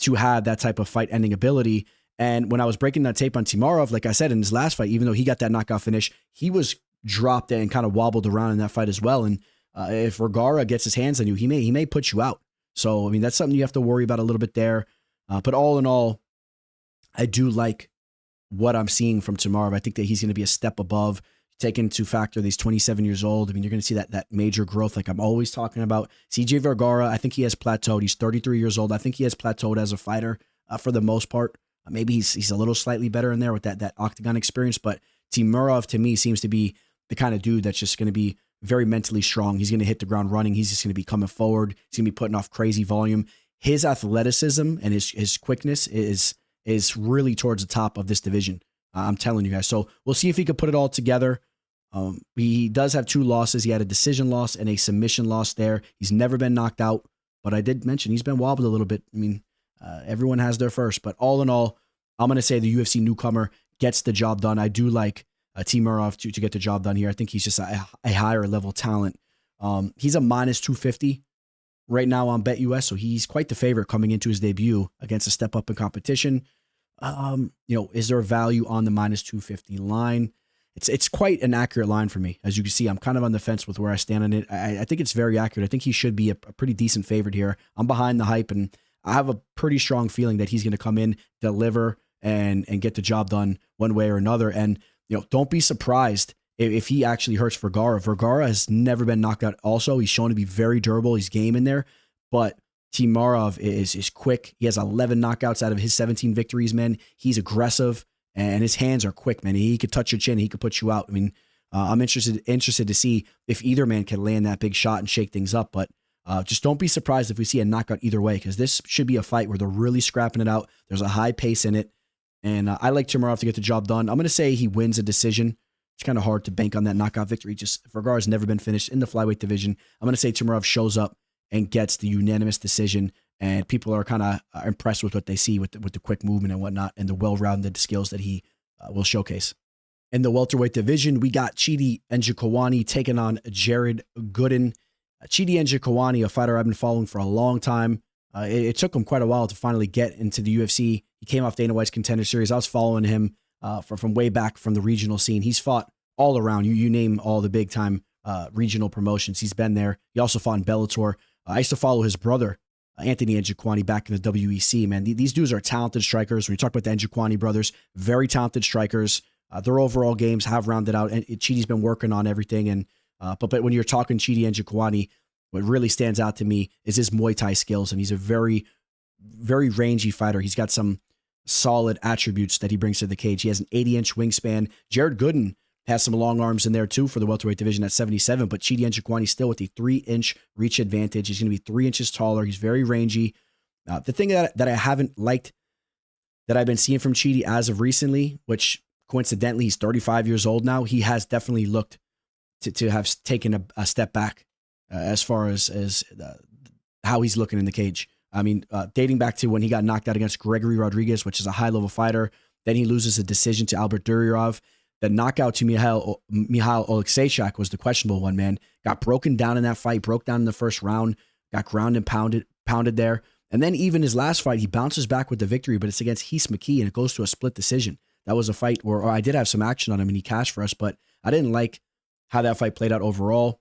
to have that type of fight-ending ability. And when I was breaking that tape on Temirov, like I said, in his last fight, even though he got that knockout finish, he was dropped and kind of wobbled around in that fight as well. And if Vergara gets his hands on you, he may put you out. So, I mean, that's something you have to worry about a little bit there. But all in all, I do like what I'm seeing from Temirov. I think that he's going to be a step above. Take into factor that he's 27 years old. I mean, you're going to see that major growth like I'm always talking about. CJ Vergara, I think he has plateaued. He's 33 years old. I think he has plateaued as a fighter for the most part. Maybe he's a little slightly better in there with that octagon experience. But Temirov, to me, seems to be the kind of dude that's just going to be very mentally strong. He's going to hit the ground running. He's just going to be coming forward. He's going to be putting off crazy volume. His athleticism and his quickness is really towards the top of this division. I'm telling you guys. So we'll see if he can put it all together. He does have 2 losses. He had a decision loss and a submission loss there. He's never been knocked out, but I did mention he's been wobbled a little bit. I mean, everyone has their first, but all in all, I'm going to say the UFC newcomer gets the job done. I do like Temirov to get the job done here. I think he's just a higher level talent. He's a minus 250 right now on BetUS, so he's quite the favorite coming into his debut against a step up in competition. Is there a value on the minus 250 line? it's quite an accurate line for me. As you can see, I'm kind of on the fence with where I stand on it. I think it's very accurate. I think he should be a pretty decent favorite here. I'm behind the hype, and I have a pretty strong feeling that he's going to come in, deliver, and get the job done one way or another. And don't be surprised if he actually hurts Vergara. Vergara has never been knocked out. Also, he's shown to be very durable. He's game in there, but Temirov is quick. He has 11 knockouts out of his 17 victories, man. He's aggressive, and his hands are quick, man. He could touch your chin. He could put you out. I mean, I'm interested to see if either man can land that big shot and shake things up. But just don't be surprised if we see a knockout either way, because this should be a fight where they're really scrapping it out. There's a high pace in it, and I like Temirov to get the job done. I'm going to say he wins a decision. It's kind of hard to bank on that knockout victory. Just Vergara's never been finished in the flyweight division. I'm going to say Temirov shows up and gets the unanimous decision, and people are kind of impressed with what they see with the quick movement and whatnot, and the well-rounded skills that he will showcase. In the welterweight division, we got Chidi Njokuani taking on Jared Gooden. Chidi Njokuani, a fighter I've been following for a long time. It took him quite a while to finally get into the UFC. He came off Dana White's Contender Series. I was following him from way back from the regional scene. He's fought all around. You name all the big-time regional promotions. He's been there. He also fought in Bellator. I used to follow his brother, Anthony Njokuani, back in the WEC, man. These dudes are talented strikers. When you talk about the Njokuani brothers, very talented strikers. Their overall games have rounded out, and Chidi's been working on everything. And but when you're talking Chidi Njokuani, what really stands out to me is his Muay Thai skills, and he's a very, very rangy fighter. He's got some solid attributes that he brings to the cage. He has an 80-inch wingspan. Jared Gooden has some long arms in there too for the welterweight division at 77, but Chidi Njokuani still with a 3-inch reach advantage. He's going to be 3 inches taller. He's very rangy. The thing that I haven't liked that I've been seeing from Chidi as of recently, which coincidentally he's 35 years old now, he has definitely looked to have taken a step back as far as how he's looking in the cage. I mean, dating back to when he got knocked out against Gregory Rodriguez, which is a high-level fighter, then he loses a decision to Albert Durirov. The knockout to Mihail Oleksiejczak was the questionable one, man. Got broken down in that fight, broke down in the first round, got ground and pounded there. And then even his last fight, he bounces back with the victory, but it's against Heath McKee, and it goes to a split decision. That was a fight where I did have some action on him, and he cashed for us, but I didn't like how that fight played out overall.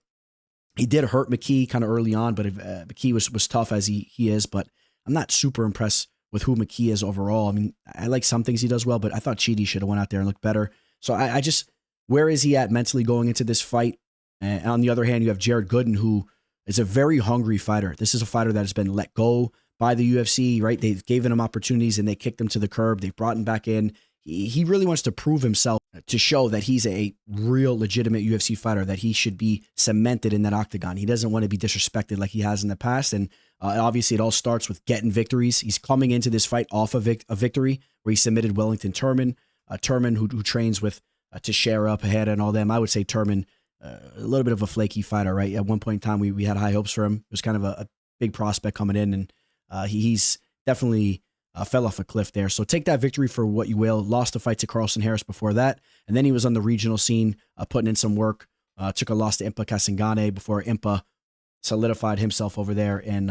He did hurt McKee kind of early on, but McKee was tough as he is, but I'm not super impressed with who McKee is overall. I mean, I like some things he does well, but I thought Chidi should have went out there and looked better. So I just, where is he at mentally going into this fight? And on the other hand, you have Jared Gooden, who is a very hungry fighter. This is a fighter that has been let go by the UFC, right? They've given him opportunities and they kicked him to the curb. They've brought him back in. He really wants to prove himself to show that he's a real legitimate UFC fighter, that he should be cemented in that octagon. He doesn't want to be disrespected like he has in the past. And obviously it all starts with getting victories. He's coming into this fight off of a victory where he submitted Wellington Turman, who trains with Teixeira, Haddon, and all them. I would say Turman, a little bit of a flaky fighter, right? At one point in time, we had high hopes for him. It was kind of a big prospect coming in, and he's definitely fell off a cliff there. So take that victory for what you will. Lost the fight to Carlson Harris before that, and then he was on the regional scene, putting in some work. Took a loss to Impa Kasingane before Impa solidified himself over there in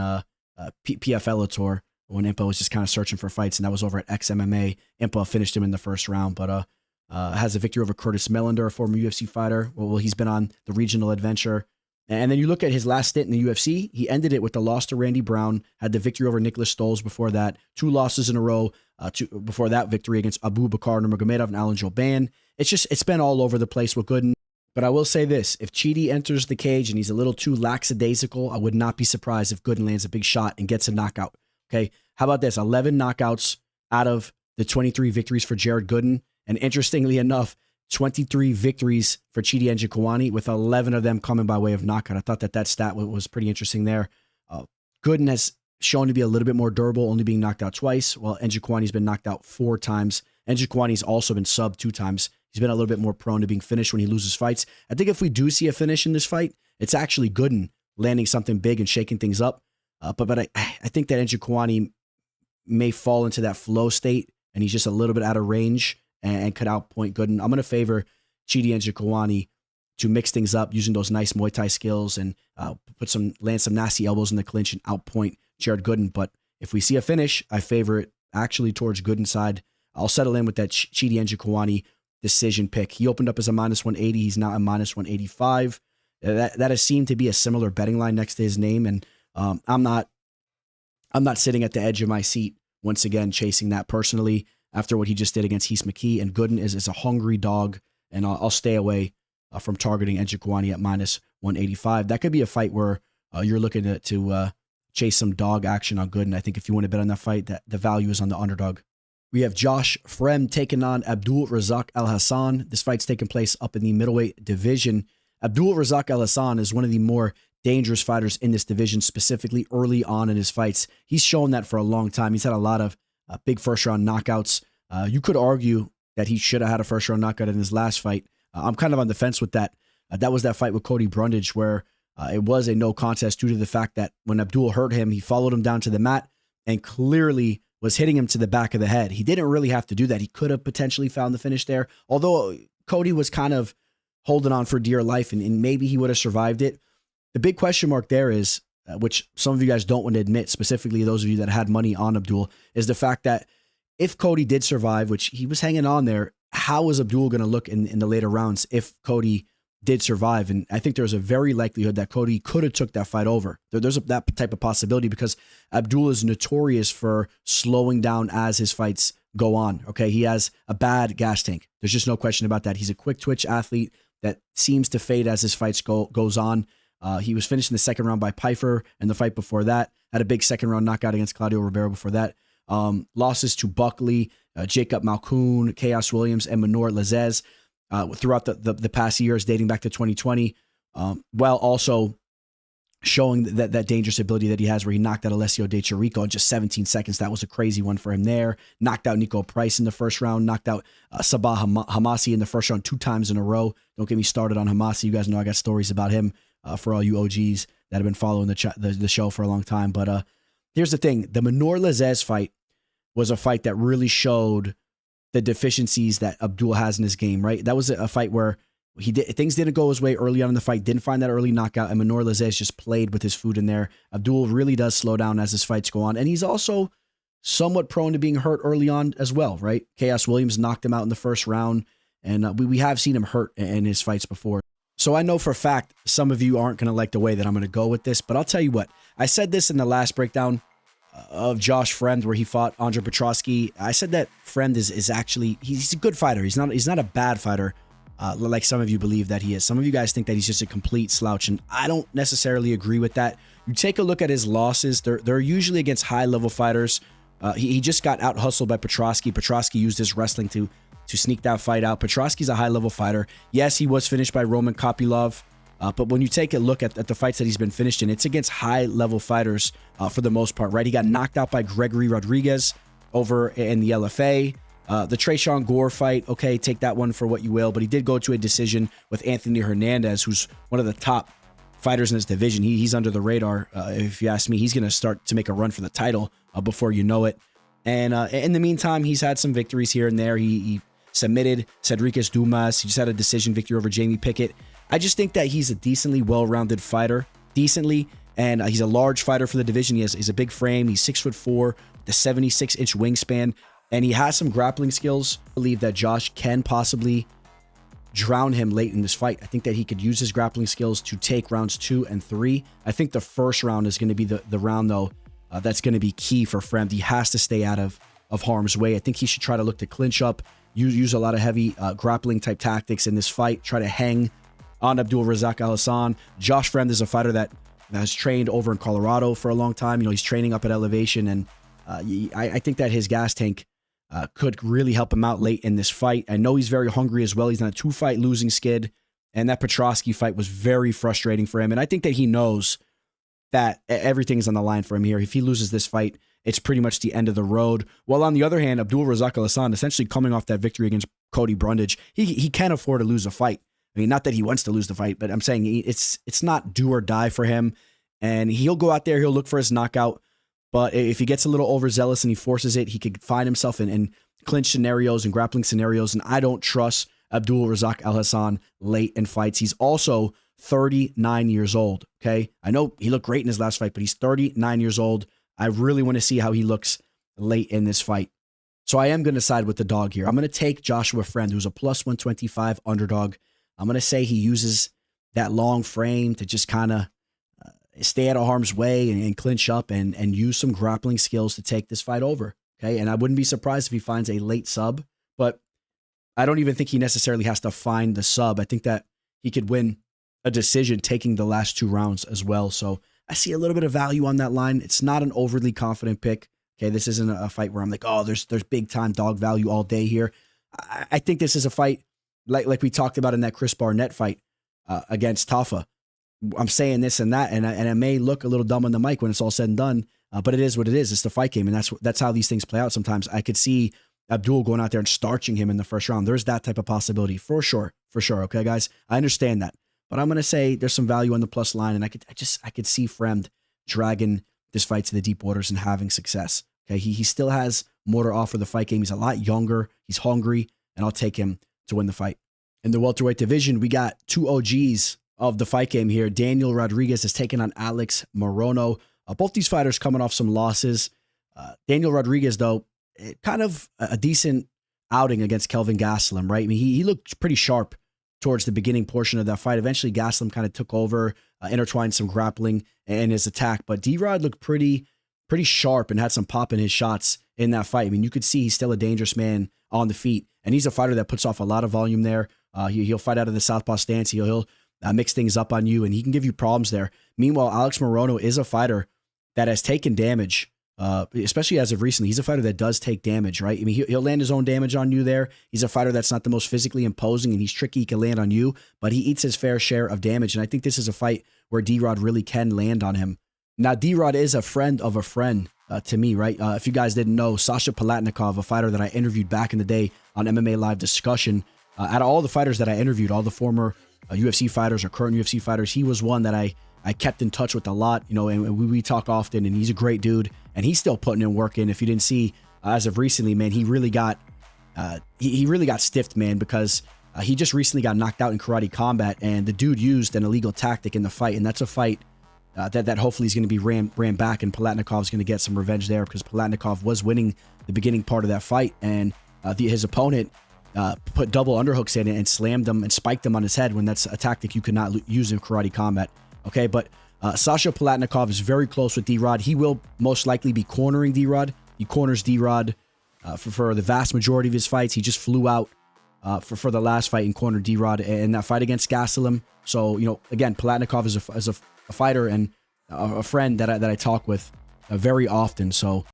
PFL Tour, when Impa was just kind of searching for fights, and that was over at XMMA. Impa finished him in the first round, but has a victory over Curtis Melander, a former UFC fighter. Well, he's been on the regional adventure. And then you look at his last stint in the UFC, he ended it with the loss to Randy Brown, had the victory over Nicholas Stoles before that, 2 losses in a row before that victory against Abu Bakar Nurmagomedov and Alan Jouban. It's been all over the place with Gooden. But I will say this, if Chidi enters the cage and he's a little too lackadaisical, I would not be surprised if Gooden lands a big shot and gets a knockout. Okay, how about this? 11 knockouts out of the 23 victories for Jared Gooden. And interestingly enough, 23 victories for Chidi Njokuani, with 11 of them coming by way of knockout. I thought that stat was pretty interesting there. Gooden has shown to be a little bit more durable, only being knocked out twice, while Njokuani's been knocked out 4 times. Njokuani's also been subbed 2 times. He's been a little bit more prone to being finished when he loses fights. I think if we do see a finish in this fight, it's actually Gooden landing something big and shaking things up. But I think that Njokuani may fall into that flow state, and he's just a little bit out of range and could outpoint Gooden. I'm going to favor Chidi Njokuani to mix things up using those nice Muay Thai skills and land some nasty elbows in the clinch and outpoint Jared Gooden. But if we see a finish, I favor it actually towards Gooden's side. I'll settle in with that Chidi Njokuani decision pick. He opened up as a -180. He's now a -185. That has seemed to be a similar betting line next to his name, and I'm not sitting at the edge of my seat once again chasing that personally after what he just did against Heath McKee. And Gooden is a hungry dog, and I'll stay away from targeting Njokuani at -185. That could be a fight where you're looking to chase some dog action on Gooden. I think if you want to bet on that fight, that the value is on the underdog. We have Josh Fremd taking on Abdul Razak Alhassan. This fight's taking place up in the middleweight division. Abdul Razak Alhassan is one of the more dangerous fighters in this division, specifically early on in his fights. He's shown that for a long time. He's had a lot of big first-round knockouts. You could argue that he should have had a first-round knockout in his last fight. I'm kind of on the fence with that. That was that fight with Cody Brundage where it was a no contest due to the fact that when Abdul hurt him, he followed him down to the mat and clearly was hitting him to the back of the head. He didn't really have to do that. He could have potentially found the finish there, although Cody was kind of holding on for dear life, and maybe he would have survived it. The big question mark there is, which some of you guys don't want to admit, specifically those of you that had money on Abdul, is the fact that if Cody did survive, which he was hanging on there, how was Abdul going to look in the later rounds if Cody did survive? And I think there's a very likelihood that Cody could have took that fight over. There's that type of possibility because Abdul is notorious for slowing down as his fights go on. Okay, he has a bad gas tank. There's just no question about that. He's a quick twitch athlete that seems to fade as his fights goes on. He was finished in the second round by Pfeiffer, and the fight before that had a big second round knockout against Claudio Ribeiro before that. Losses to Buckley, Jacob Malkoun, Chaos Williams, and Minor Lazez throughout the past years, dating back to 2020, while also showing that dangerous ability that he has where he knocked out Alessio De Chirico in just 17 seconds. That was a crazy one for him there. Knocked out Niko Price in the first round. Knocked out Sabah Hamasi in the first round 2 times in a row. Don't get me started on Hamasi. You guys know I got stories about him for all you OGs that have been following the show for a long time. But here's the thing. The Minor Lazez fight was a fight that really showed the deficiencies that Abdul has in his game, right? That was a fight where things didn't go his way early on in the fight, didn't find that early knockout, and Minor Lazez just played with his food in there. Abdul really does slow down as his fights go on, and he's also somewhat prone to being hurt early on as well, right? Chaos Williams knocked him out in the first round, and we have seen him hurt in his fights before. So I know for a fact some of you aren't going to like the way that I'm going to go with this, but I'll tell you what. I said this in the last breakdown of Josh Fremd where he fought Andre Petroski. I said that Fremd is actually, he's a good fighter. He's not a bad fighter. Like some of you believe that he is. Some of you guys think that he's just a complete slouch, and I don't necessarily agree with that. You take a look at his losses, they're usually against high-level fighters. He just got out-hustled by Petroski. Petroski used his wrestling to sneak that fight out. Petroski's a high-level fighter. Yes, he was finished by Roman Kopylov, but when you take a look at the fights that he's been finished in, it's against high-level fighters for the most part, right? He got knocked out by Gregory Rodriguez over in the LFA. The Trayshawn Gore fight, okay, take that one for what you will, but he did go to a decision with Anthony Hernandez, who's one of the top fighters in this division. He's under the radar. If you ask me, he's going to start to make a run for the title before you know it. And in the meantime, he's had some victories here and there. He submitted Cedricus Dumas. He just had a decision victory over Jamie Pickett. I just think that he's a decently well-rounded fighter, and he's a large fighter for the division. He's a big frame. He's 6'4", with a 76-inch wingspan. And he has some grappling skills. I believe that Josh can possibly drown him late in this fight. I think that he could use his grappling skills to take rounds 2 and 3. I think the first round is going to be the round, though, that's going to be key for Fremd. He has to stay out of harm's way. I think he should try to look to clinch up, use a lot of heavy grappling type tactics in this fight, try to hang on Abdul Razak Alhassan. Josh Fremd is a fighter that has trained over in Colorado for a long time. He's training up at elevation, and I think that his gas tank could really help him out late in this fight. I know he's very hungry as well. He's on a 2-fight losing skid, and that Petroski fight was very frustrating for him. And I think that he knows that everything is on the line for him here. If he loses this fight, it's pretty much the end of the road. While on the other hand, Abdul Razak Alhassan, essentially coming off that victory against Cody Brundage, he can afford to lose a fight. I mean, not that he wants to lose the fight, but I'm saying it's not do or die for him. And he'll go out there, he'll look for his knockout. But if he gets a little overzealous and he forces it, he could find himself in clinch scenarios and grappling scenarios. And I don't trust Abdul Razak Alhassan late in fights. He's also 39 years old, okay? I know he looked great in his last fight, but he's 39 years old. I really want to see how he looks late in this fight. So I am going to side with the dog here. I'm going to take Joshua Fremd, who's a plus 125 underdog. I'm going to say he uses that long frame to just kind of stay out of harm's way and clinch up and use some grappling skills to take this fight over. Okay. And I wouldn't be surprised if he finds a late sub, but I don't even think he necessarily has to find the sub. I think that he could win a decision taking the last 2 rounds as well. So I see a little bit of value on that line. It's not an overly confident pick. Okay. This isn't a fight where I'm like, oh, there's big time dog value all day here. I think this is a fight like we talked about in that Chris Barnett fight against Tafa. I'm saying this and that, and it may look a little dumb on the mic when it's all said and done, but it is what it is. It's the fight game, and that's how these things play out sometimes. I could see Abdul going out there and starching him in the first round. There's that type of possibility for sure. Okay, guys, I understand that, but I'm gonna say there's some value on the plus line, and I could see Fremd dragging this fight to the deep waters and having success. Okay, he still has more to offer the fight game. He's a lot younger. He's hungry, and I'll take him to win the fight. In the welterweight division, we got 2 OGs of the fight game here. Daniel Rodriguez is taking on Alex Morono. Both these fighters coming off some losses. Daniel Rodriguez, though, kind of a decent outing against Kelvin Gastelum, right? I mean, he looked pretty sharp towards the beginning portion of that fight. Eventually, Gastelum kind of took over, intertwined some grappling in his attack. But D-Rod looked pretty sharp and had some pop in his shots in that fight. I mean, you could see he's still a dangerous man on the feet. And he's a fighter that puts off a lot of volume there. He'll fight out of the southpaw stance. He'll mix things up on you, and he can give you problems there. Meanwhile, Alex Morono is a fighter that has taken damage, especially as of recently. He's a fighter that does take damage, right? I mean, he'll land his own damage on you there. He's a fighter that's not the most physically imposing, and he's tricky. He can land on you, but he eats his fair share of damage, and I think this is a fight where D-Rod really can land on him. Now, D-Rod is a friend of a friend to me, right? If you guys didn't know, Sasha Palatnikov, a fighter that I interviewed back in the day on MMA Live Discussion, out of all the fighters that I interviewed, all the former UFC fighters or current UFC fighters, he was one that I kept in touch with a lot, and we talk often, and he's a great dude, and he's still putting in work in. If you didn't see, as of recently, man, he really got stiffed, man, because he just recently got knocked out in karate combat, and the dude used an illegal tactic in the fight, and that's a fight that hopefully is going to be ran back, and Palatnikov's going to get some revenge there, because Palatnikov was winning the beginning part of that fight, and his opponent put double underhooks in it and slammed him and spiked him on his head, when that's a tactic you could not use in karate combat. Okay, but Sasha Palatnikov is very close with D-Rod. He will most likely be cornering D-Rod. He corners D-Rod for the vast majority of his fights. He just flew out for the last fight and cornered D-Rod in that fight against Gastelum. So, again, Palatnikov is a fighter and a friend that I talk with very often. So,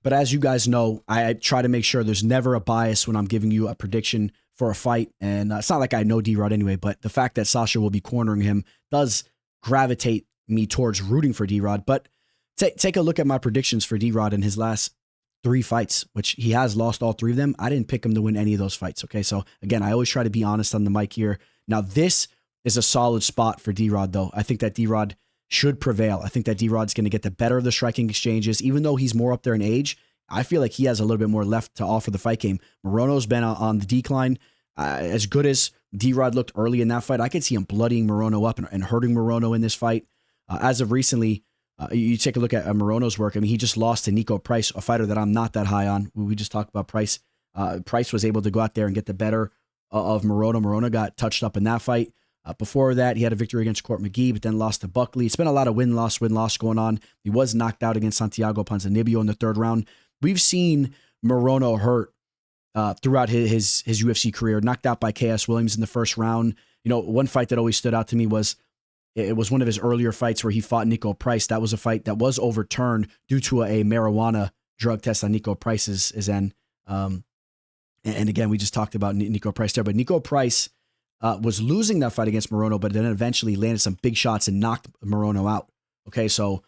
but as you guys know, I try to make sure there's never a bias when I'm giving you a prediction for a fight. And it's not like I know D-Rod anyway, but the fact that Sasha will be cornering him does gravitate me towards rooting for D-Rod. But take a look at my predictions for D-Rod in his last 3 fights, which he has lost all 3 of them. I didn't pick him to win any of those fights. Okay, so again, I always try to be honest on the mic here. Now, this is a solid spot for D-Rod, though. I think that D-Rod should prevail. I think that D-Rod's going to get the better of the striking exchanges. Even though he's more up there in age, I feel like he has a little bit more left to offer the fight game. Morono's been on the decline. As good as D-Rod looked early in that fight, I could see him bloodying Morono up and hurting Morono in this fight. As of recently, you take a look at Morono's work. I mean, he just lost to Niko Price, a fighter that I'm not that high on. We just talked about Price. Price was able to go out there and get the better of Morono. Morono got touched up in that fight. Before that, he had a victory against Court McGee, but then lost to Buckley. It's been a lot of win-loss going on. He was knocked out against Santiago Ponzinibbio in the 3rd round. We've seen Morono hurt throughout his UFC career, knocked out by KS Williams in the 1st round. One fight that always stood out to me was it was one of his earlier fights where he fought Niko Price. That was a fight that was overturned due to a marijuana drug test on Niko Price's end. And again, we just talked about Niko Price there, but Niko Price was losing that fight against Morono, but then eventually landed some big shots and knocked Morono out. Okay, so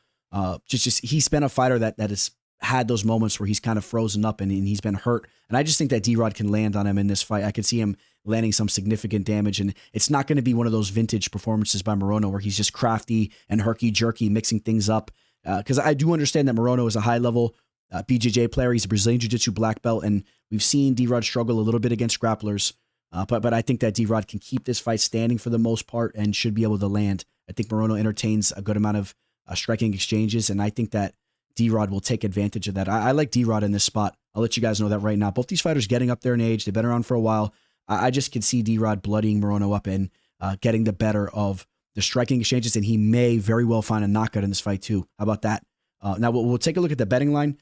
just he's been a fighter that has had those moments where he's kind of frozen up and he's been hurt. And I just think that D-Rod can land on him in this fight. I could see him landing some significant damage, and it's not going to be one of those vintage performances by Morono where he's just crafty and herky-jerky, mixing things up. Because I do understand that Morono is a high-level BJJ player. He's a Brazilian Jiu-Jitsu black belt, and we've seen D-Rod struggle a little bit against grapplers. But I think that D-Rod can keep this fight standing for the most part and should be able to land. I think Morono entertains a good amount of striking exchanges, and I think that D-Rod will take advantage of that. I like D-Rod in this spot. I'll let you guys know that right now. Both these fighters getting up there in age. They've been around for a while. I just could see D-Rod bloodying Morono up and getting the better of the striking exchanges, and he may very well find a knockout in this fight too. How about that? Now we'll take a look at the betting line.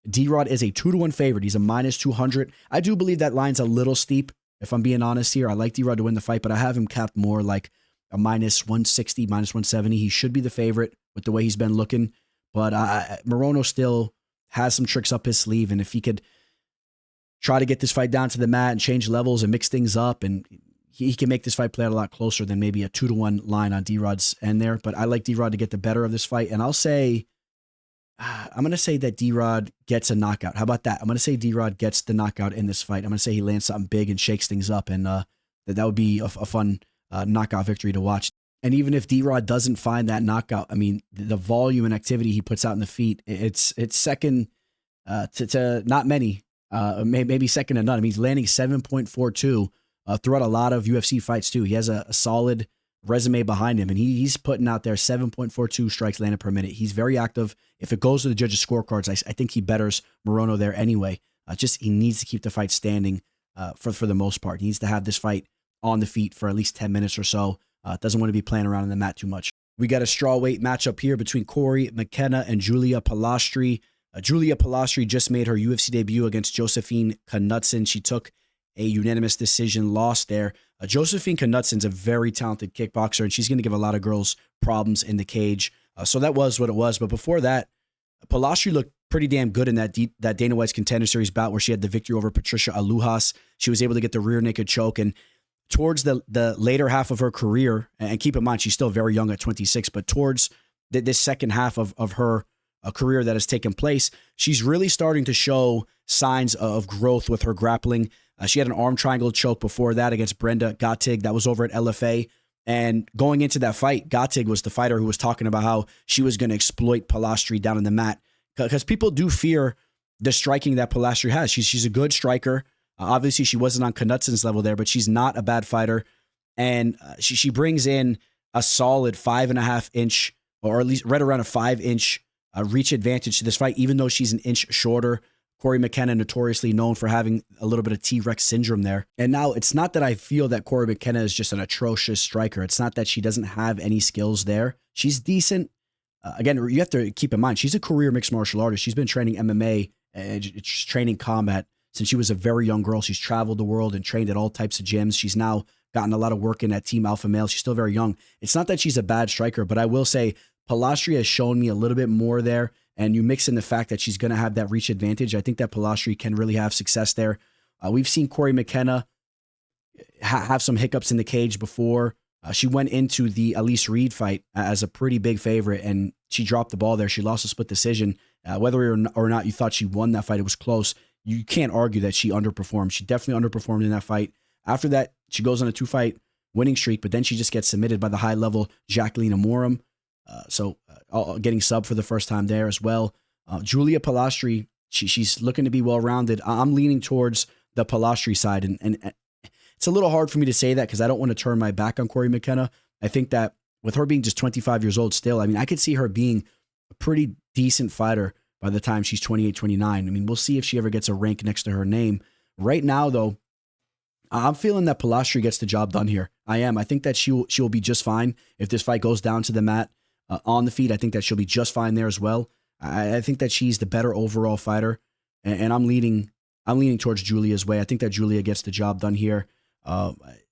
D-Rod is a 2-1 favorite. He's a -200. I do believe that line's a little steep, if I'm being honest here. I like D-Rod to win the fight, but I have him capped more like a -160, -170. He should be the favorite with the way he's been looking. But Morono still has some tricks up his sleeve, and if he could try to get this fight down to the mat and change levels and mix things up, and he can make this fight play out a lot closer than maybe a 2-1 line on D-Rod's end there. But I like D-Rod to get the better of this fight, and I'm going to say that D-Rod gets a knockout. How about that? I'm going to say D-Rod gets the knockout in this fight. I'm going to say he lands something big and shakes things up, and that would be a fun knockout victory to watch. And even if D-Rod doesn't find that knockout, I mean, the volume and activity he puts out in the feet, it's second to not many, maybe second to none. I mean, he's landing 7.42 throughout a lot of UFC fights too. He has a solid resume behind him, and he's putting out there 7.42 strikes landed per minute. He's very active. If it goes to the judges' scorecards, I think he betters Morono there anyway. Just he needs to keep the fight standing for the most part. He needs to have this fight on the feet for at least 10 minutes or so. Doesn't want to be playing around in the mat too much. We got a strawweight matchup here between Cory, McKenna, and Julia Polastri. Julia Polastri just made her UFC debut against Josephine Knutson. She took a unanimous decision loss there. Josephine Knutson's a very talented kickboxer, and she's going to give a lot of girls problems in the cage. So that was what it was. But before that, Polastri looked pretty damn good in that Dana White's Contender Series bout where she had the victory over Patricia Alujas. She was able to get the rear naked choke, and towards the later half of her career, and keep in mind, she's still very young at 26, but towards this second half of her career that has taken place, she's really starting to show signs of growth with her grappling. She had an arm triangle choke before that against Brenda Gottig. That was over at LFA. And going into that fight, Gottig was the fighter who was talking about how she was going to exploit Polastri down in the mat. Because people do fear the striking that Polastri has. She's a good striker. Obviously, she wasn't on Knutson's level there, but she's not a bad fighter. And she brings in a solid 5.5 inch, or at least right around a 5-inch reach advantage to this fight, even though she's an inch shorter. Cory McKenna notoriously known for having a little bit of T-Rex syndrome there. And now it's not that I feel that Cory McKenna is just an atrocious striker. It's not that she doesn't have any skills there. She's decent. Again, you have to keep in mind, she's a career mixed martial artist. She's been training MMA and training combat since she was a very young girl. She's traveled the world and trained at all types of gyms. She's now gotten a lot of work in at Team Alpha Male. She's still very young. It's not that she's a bad striker, but I will say Polastri has shown me a little bit more there. And you mix in the fact that she's going to have that reach advantage. I think that Polastri can really have success there. We've seen Cory McKenna have some hiccups in the cage before. She went into the Elise Reed fight as a pretty big favorite, and she dropped the ball there. She lost a split decision. Whether or not you thought she won that fight, it was close. You can't argue that she underperformed. She definitely underperformed in that fight. After that, she goes on a 2-fight winning streak, but then she just gets submitted by the high-level Jacqueline Amorim. Getting subbed for the first time there as well. Julia Polastri, she's looking to be well-rounded. I'm leaning towards the Polastri side, and it's a little hard for me to say that because I don't want to turn my back on Cory McKenna. I think that with her being just 25 years old still, I mean, I could see her being a pretty decent fighter by the time she's 28, 29. I mean, we'll see if she ever gets a rank next to her name. Right now, though, I'm feeling that Polastri gets the job done here. I am. I think that she will be just fine if this fight goes down to the mat. On the feet, I think that she'll be just fine there as well. I think that she's the better overall fighter, and I'm leaning towards Julia's way. I think that Julia gets the job done here.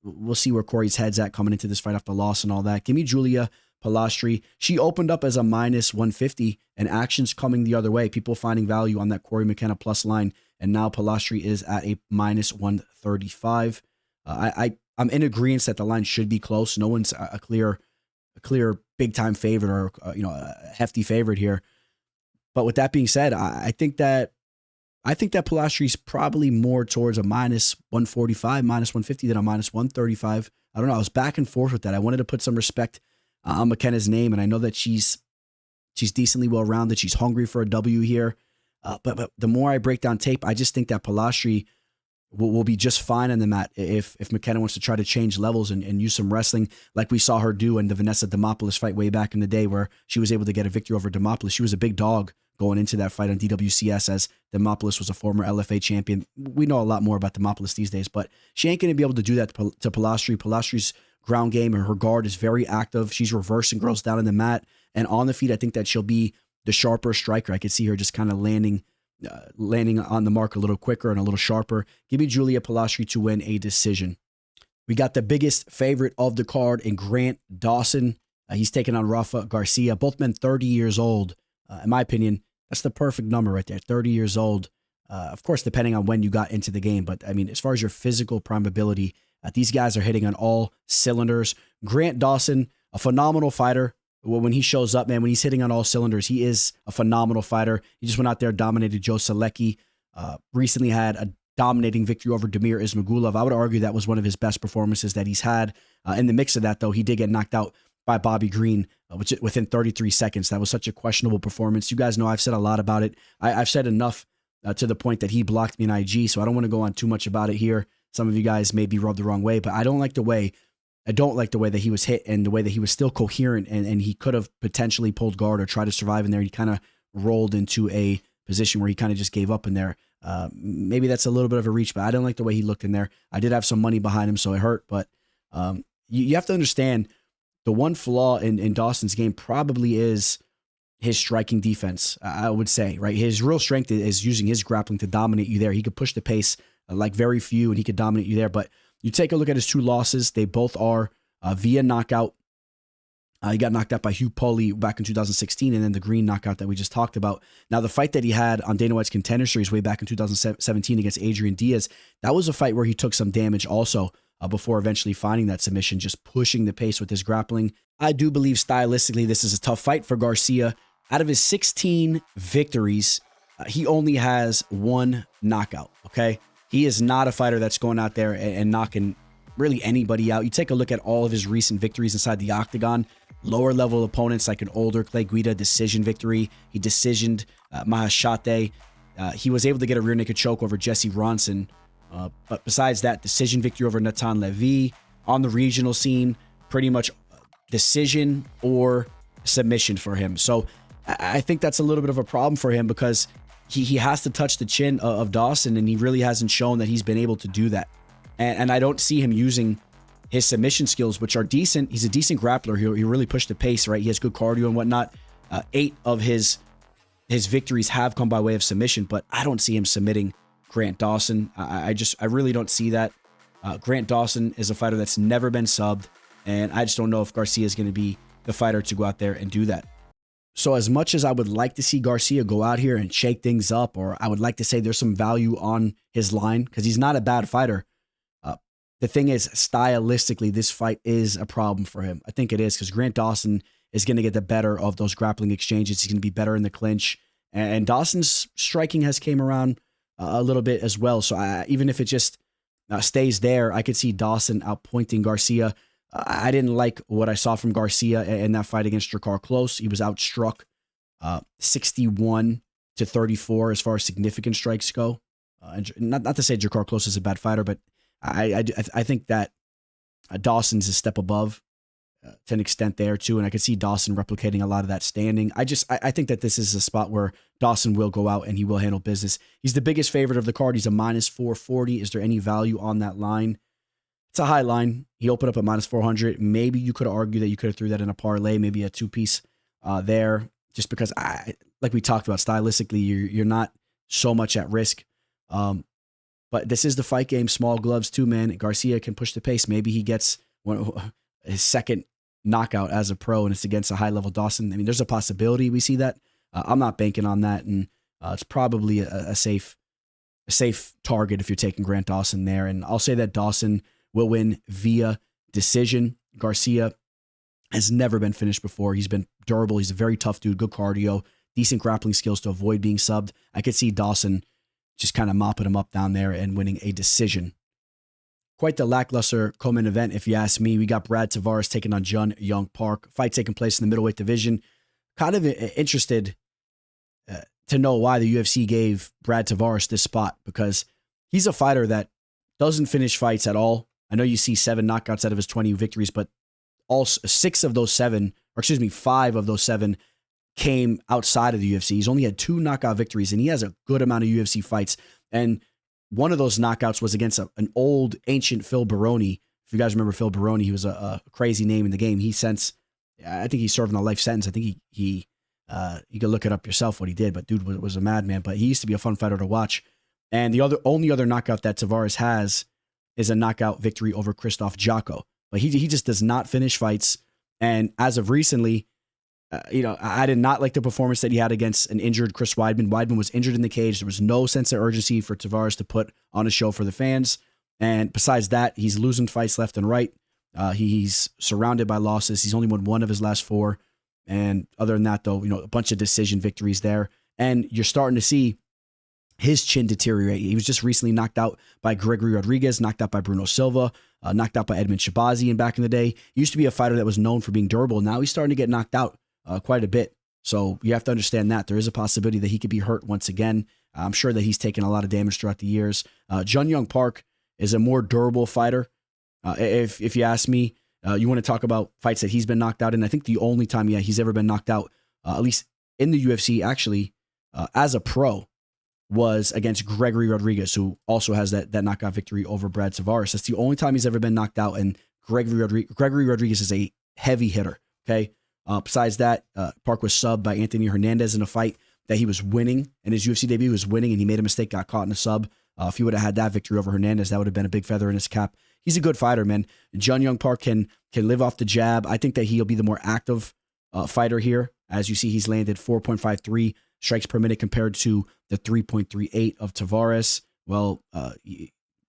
We'll see where Cory's head's at coming into this fight after loss and all that. Give me Julia Polastri. She opened up as a -150, and action's coming the other way. People finding value on that Cory McKenna plus line, and now Polastri is at a -135. I'm in agreement that the line should be close. No one's a clear big time favorite or a hefty favorite here. But with that being said, I think that Polastri's probably more towards a -145, -150 than a -135. I don't know. I was back and forth with that. I wanted to put some respect on McKenna's name, and I know that she's decently well rounded. She's hungry for a W here. But the more I break down tape, I just think that Polastri will be just fine on the mat if McKenna wants to try to change levels and use some wrestling like we saw her do in the Vanessa Demopoulos fight way back in the day where she was able to get a victory over Demopoulos. She was a big dog going into that fight on DWCS, as Themba was a former LFA champion. We know a lot more about Themba these days, but she ain't going to be able to do that to Polastri. Polastri's ground game and her guard is very active. She's reversing girls down in the mat. And on the feet, I think that she'll be the sharper striker. I could see her just kind of landing on the mark a little quicker and a little sharper. Give me Julia Polastri to win a decision. We got the biggest favorite of the card in Grant Dawson. He's taking on Rafa Garcia. Both men 30 years old. In my opinion, that's the perfect number right there, 30 years old. Of course, depending on when you got into the game. But, I mean, as far as your physical prime ability, these guys are hitting on all cylinders. Grant Dawson, a phenomenal fighter. When he shows up, man, when he's hitting on all cylinders, he is a phenomenal fighter. He just went out there, dominated Joe Selecki. Recently had a dominating victory over Damir Ismagulov. I would argue that was one of his best performances that he's had. In the mix of that, though, he did get knocked out by Bobby Green within 33 seconds. That was such a questionable performance. You guys know I've said a lot about it. I've said enough to the point that he blocked me in IG, so I don't want to go on too much about it here. Some of you guys may be rubbed the wrong way, but I don't like the way that he was hit and the way that he was still coherent, and he could have potentially pulled guard or tried to survive in there. He kind of rolled into a position where he kind of just gave up in there. Maybe that's a little bit of a reach, but I don't like the way he looked in there. I did have some money behind him, so it hurt, but you have to understand the one flaw in Dawson's game probably is his striking defense, I would say, right? His real strength is using his grappling to dominate you there. He could push the pace like very few, and he could dominate you there, but you take a look at his two losses. They both are via knockout. He got knocked out by Hugh Poley back in 2016, and then the Green knockout that we just talked about. Now, the fight that he had on Dana White's Contender Series way back in 2017 against Adrian Diaz, that was a fight where he took some damage also before eventually finding that submission, just pushing the pace with his grappling. I do believe stylistically this is a tough fight for Garcia. Out of his 16 victories, he only has one knockout, okay? He is not a fighter that's going out there and knocking really anybody out. You take a look at all of his recent victories inside the octagon, lower level opponents like an older Clay Guida decision victory. He decisioned Mahashate. He was able to get a rear naked choke over Jesse Ronson. But besides that, decision victory over Natan Levy. On the regional scene, pretty much decision or submission for him. So I think that's a little bit of a problem for him because he has to touch the chin of Dawson, and he really hasn't shown that he's been able to do that. And I don't see him using his submission skills, which are decent. He's a decent grappler. He really pushed the pace, right? He has good cardio and whatnot. 8 of his victories have come by way of submission, but I don't see him submitting Grant Dawson. I really don't see that. Grant Dawson is a fighter that's never been subbed, and I just don't know if Garcia is going to be the fighter to go out there and do that. So as much as I would like to see Garcia go out here and shake things up, or I would like to say there's some value on his line because he's not a bad fighter, the thing is, stylistically, this fight is a problem for him. I think it is because Grant Dawson is going to get the better of those grappling exchanges. He's going to be better in the clinch, and Dawson's striking has came around a little bit as well. So even if it just stays there, I could see Dawson outpointing Garcia. I didn't like what I saw from Garcia in that fight against Drakkar Klose. He was outstruck 61-34 as far as significant strikes go. Not to say Drakkar Klose is a bad fighter, but I think that Dawson's a step above to an extent there too, and I could see Dawson replicating a lot of that standing. I think that this is a spot where Dawson will go out and he will handle business. He's the biggest favorite of the card. He's a -440. Is there any value on that line? It's a high line. He opened up at -400. Maybe you could argue that you could have threw that in a parlay, maybe a 2-piece there, just because like we talked about, stylistically, you're not so much at risk. But this is the fight game, small gloves too, man. Garcia can push the pace. Maybe he gets his second knockout as a pro, and it's against a high-level Dawson. I mean, there's a possibility we see that. I'm not banking on that, and it's probably a safe target if you're taking Grant Dawson there. And I'll say that Dawson will win via decision. Garcia has never been finished before. He's been durable. He's a very tough dude, good cardio, decent grappling skills to avoid being subbed. I could see Dawson just kind of mopping him up down there and winning a decision. Quite the lackluster co-main event, if you ask me. We got Brad Tavares taking on Jun Young Park. Fight taking place in the middleweight division. Kind of interested to know why the UFC gave Brad Tavares this spot, because he's a fighter that doesn't finish fights at all. I know you see 7 knockouts out of his 20 victories, but 5 of those 7 came outside of the UFC. He's only had 2 knockout victories, and he has a good amount of UFC fights. And one of those knockouts was against an old, ancient Phil Baroni. If you guys remember Phil Baroni, he was a crazy name in the game. I think he's serving a life sentence. I think you can look it up yourself what he did, but dude was a madman. But he used to be a fun fighter to watch. And the only other knockout that Tavares has is a knockout victory over Krzysztof Jotko. But he just does not finish fights. And as of recently, I did not like the performance that he had against an injured Chris Weidman. Weidman was injured in the cage. There was no sense of urgency for Tavares to put on a show for the fans. And besides that, he's losing fights left and right. He's surrounded by losses. He's only won 1 of his last 4. And other than that, though, a bunch of decision victories there. And you're starting to see his chin deteriorate. He was just recently knocked out by Gregory Rodriguez, knocked out by Bruno Silva, knocked out by Edmund Shabazian back in the day. He used to be a fighter that was known for being durable. Now he's starting to get knocked out quite a bit. So you have to understand that there is a possibility that he could be hurt once again. I'm sure that he's taken a lot of damage throughout the years. Jun Young Park is a more durable fighter. If you ask me, you want to talk about fights that he's been knocked out in. I think the only time he's ever been knocked out, at least in the UFC, actually, as a pro, was against Gregory Rodriguez, who also has that knockout victory over Brad Tavares. That's the only time he's ever been knocked out, and Gregory Rodriguez is a heavy hitter, okay? Besides that, Park was subbed by Anthony Hernandez in a fight that he was winning, and his UFC debut was winning, and he made a mistake, got caught in a sub. If he would have had that victory over Hernandez, that would have been a big feather in his cap. He's a good fighter, man. Jun Young Park can live off the jab. I think that he'll be the more active fighter here. As you see, he's landed 4.53 strikes per minute compared to the 3.38 of Tavares. Well,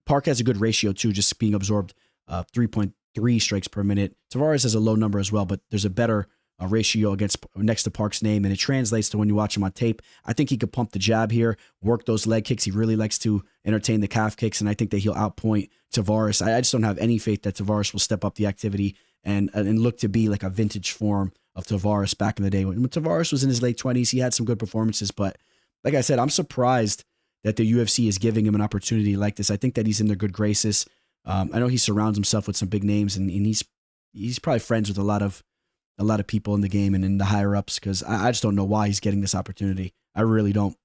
Park has a good ratio too, just being absorbed 3.3 strikes per minute. Tavares has a low number as well, but there's a better ratio next to Park's name, and it translates to when you watch him on tape. I think he could pump the jab here, work those leg kicks. He really likes to entertain the calf kicks, and I think that he'll outpoint Tavares. I just don't have any faith that Tavares will step up the activity and look to be like a vintage form of Tavares back in the day. When Tavares was in his late 20s, he had some good performances, but like I said, I'm surprised that the UFC is giving him an opportunity like this. I think that he's in their good graces. I know he surrounds himself with some big names, and he's probably friends with a lot of people in the game and in the higher ups, because I just don't know why he's getting this opportunity. I really don't.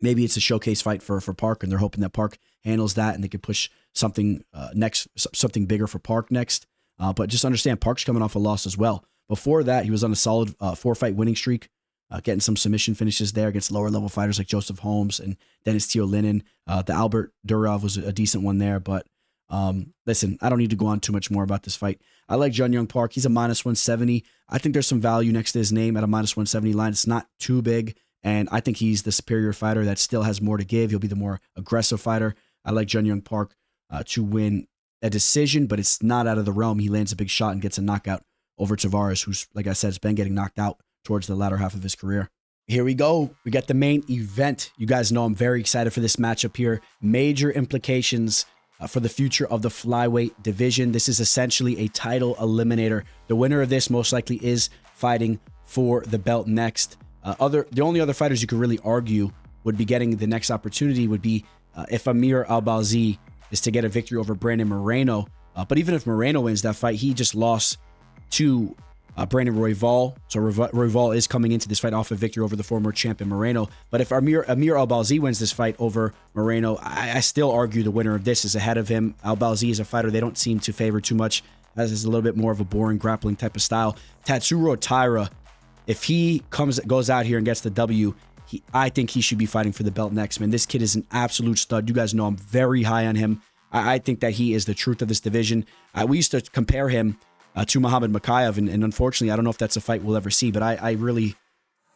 Maybe it's a showcase fight for Park, and they're hoping that Park handles that and they could push something something bigger for Park next. But just understand, Park's coming off a loss as well. Before that, he was on a solid 4-fight winning streak, getting some submission finishes there against lower level fighters like Joseph Holmes and Dennis Teolinin. The Albert Durov was a decent one there, but listen, I don't need to go on too much more about this fight. I like Jun Young Park. He's a -170. I think there's some value next to his name at a -170 line. It's not too big, and I think he's the superior fighter that still has more to give. He'll be the more aggressive fighter. I like Jun Young Park to win a decision, but it's not out of the realm. He lands a big shot and gets a knockout over Tavares, who's, like I said, has been getting knocked out towards the latter half of his career. Here we go. We got the main event. You guys know I'm very excited for this matchup here. Major implications for the future of the flyweight division. This is essentially a title eliminator. The winner of this most likely is fighting for the belt next. The only other fighters you could really argue would be getting the next opportunity would be if Amir Albalzi is to get a victory over Brandon Moreno. But even if Moreno wins that fight, he just lost to Brandon Royval. So Royval is coming into this fight off a victory over the former champion Moreno. But if Amir Albalzi wins this fight over Moreno, I still argue the winner of this is ahead of him. Albalzi is a fighter they don't seem to favor too much, as is a little bit more of a boring grappling type of style. Tatsuro Taira, if he goes out here and gets the W, I think he should be fighting for the belt next, man. This kid is an absolute stud. You guys know I'm very high on him. I think that he is the truth of this division. We used to compare him to Muhammad Mokaev, and unfortunately, I don't know if that's a fight we'll ever see, but I really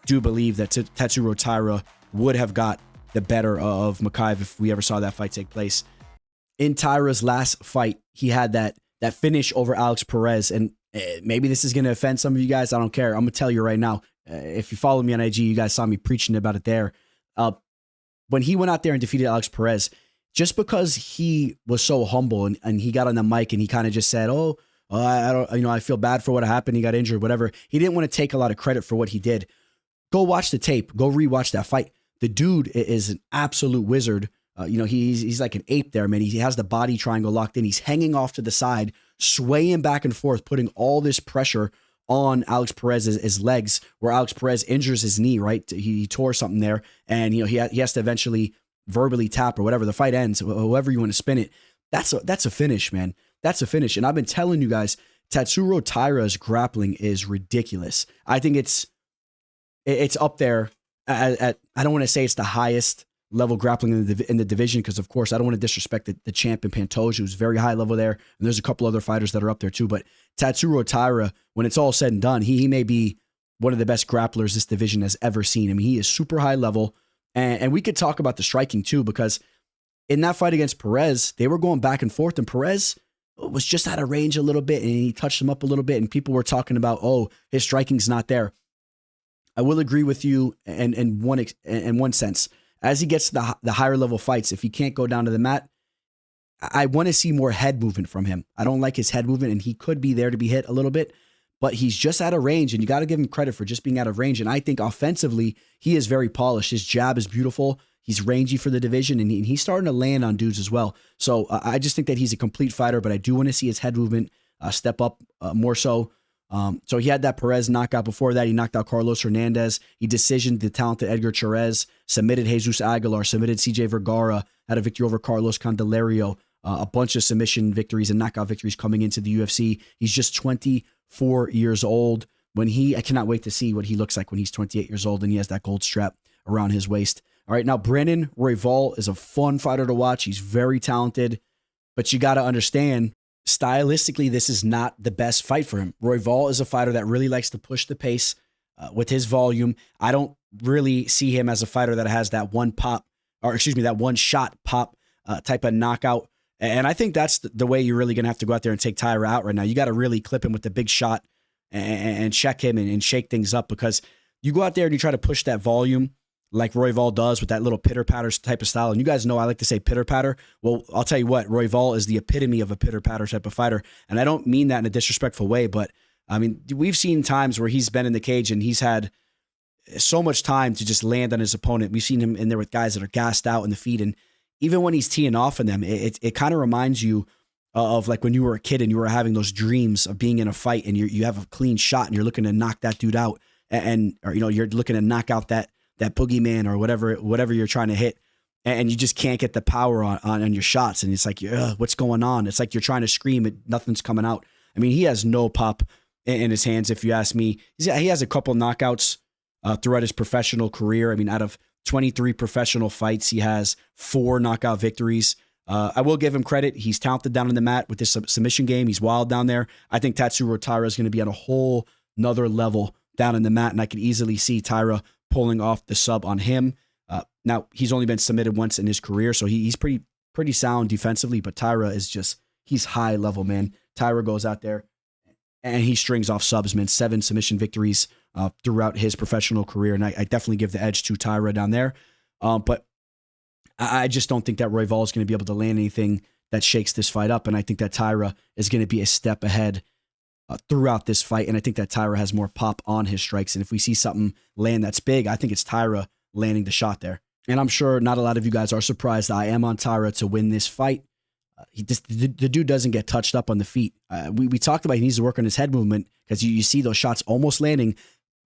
do believe that Tatsuro Taira would have got the better of Mokaev if we ever saw that fight take place. In Taira's last fight, he had that finish over Alex Perez, and maybe this is going to offend some of you guys. I don't care. I'm going to tell you right now. If you follow me on IG, you guys saw me preaching about it there. When he went out there and defeated Alex Perez, just because he was so humble and he got on the mic and he kind of just said, I feel bad for what happened. He got injured, whatever. He didn't want to take a lot of credit for what he did. Go watch the tape. Go rewatch that fight. The dude is an absolute wizard. He's like an ape there, man. He has the body triangle locked in. He's hanging off to the side, swaying back and forth, putting all this pressure on Alex Perez's legs, where Alex Perez injures his knee, right? He tore something there, and he has to eventually verbally tap or whatever. The fight ends, however you want to spin it. That's a finish, man. That's a finish. And I've been telling you guys, Tatsuro Taira's grappling is ridiculous. I think it's up there at I don't want to say it's the highest level grappling in the division, because of course I don't want to disrespect the champ in Pantoja, who's very high level there, and there's a couple other fighters that are up there too. But Tatsuro Taira, when it's all said and done, he may be one of the best grapplers this division has ever seen. I mean, he is super high level, and we could talk about the striking too, because in that fight against Perez, they were going back and forth, and Perez was just out of range a little bit, and he touched him up a little bit, and people were talking about, oh, his striking's not there. I will agree with you in one sense. As he gets to the higher level fights, if he can't go down to the mat, I want to see more head movement from him. I don't like his head movement, and he could be there to be hit a little bit, but he's just out of range, and you got to give him credit for just being out of range. And I think offensively, he is very polished. His jab is beautiful. He's rangy for the division, and he's starting to land on dudes as well. So I just think that he's a complete fighter, but I do want to see his head movement step up more so. So he had that Perez knockout. Before that, he knocked out Carlos Hernandez. He decisioned the talented Edgar Cherez, submitted Jesus Aguilar, submitted CJ Vergara, had a victory over Carlos Candelario, a bunch of submission victories and knockout victories coming into the UFC. He's just 24 years old. I cannot wait to see what he looks like when he's 28 years old and he has that gold strap around his waist. All right, now Brandon Royval is a fun fighter to watch. He's very talented, but you got to understand, stylistically, this is not the best fight for him. Royval is a fighter that really likes to push the pace with his volume. I don't really see him as a fighter that has that one shot pop type of knockout. And I think that's the way you're really going to have to go out there and take Taira out right now. You got to really clip him with the big shot and check him and shake things up, because you go out there and you try to push that volume like Royval does with that little pitter-patter type of style. And you guys know I like to say pitter-patter. Well, I'll tell you what, Royval is the epitome of a pitter-patter type of fighter. And I don't mean that in a disrespectful way, but I mean, we've seen times where he's been in the cage and he's had so much time to just land on his opponent. We've seen him in there with guys that are gassed out in the feet. And even when he's teeing off on them, it kind of reminds you of like when you were a kid and you were having those dreams of being in a fight and you have a clean shot and you're looking to knock that dude out or you're looking to knock out that boogeyman or whatever you're trying to hit, and you just can't get the power on your shots. And it's like, what's going on? It's like you're trying to scream, nothing's coming out. I mean, he has no pop in his hands, if you ask me. He has a couple knockouts throughout his professional career. I mean, out of 23 professional fights, he has 4 knockout victories. I will give him credit. He's talented down on the mat with his submission game. He's wild down there. I think Tatsuro Taira is going to be on a whole nother level down in the mat, and I could easily see Taira pulling off the sub on him. Now, he's only been submitted once in his career, so he's pretty sound defensively, but Taira is he's high level, man. Taira goes out there and he strings off subs, man. 7 submission victories throughout his professional career, and I definitely give the edge to Taira down there. But I just don't think that Royval is going to be able to land anything that shakes this fight up, and I think that Taira is going to be a step ahead throughout this fight, and I think that Taira has more pop on his strikes. And if we see something land that's big, I think it's Taira landing the shot there. And I'm sure not a lot of you guys are surprised that I am on Taira to win this fight. The dude doesn't get touched up on the feet. We talked about he needs to work on his head movement, because you see those shots almost landing.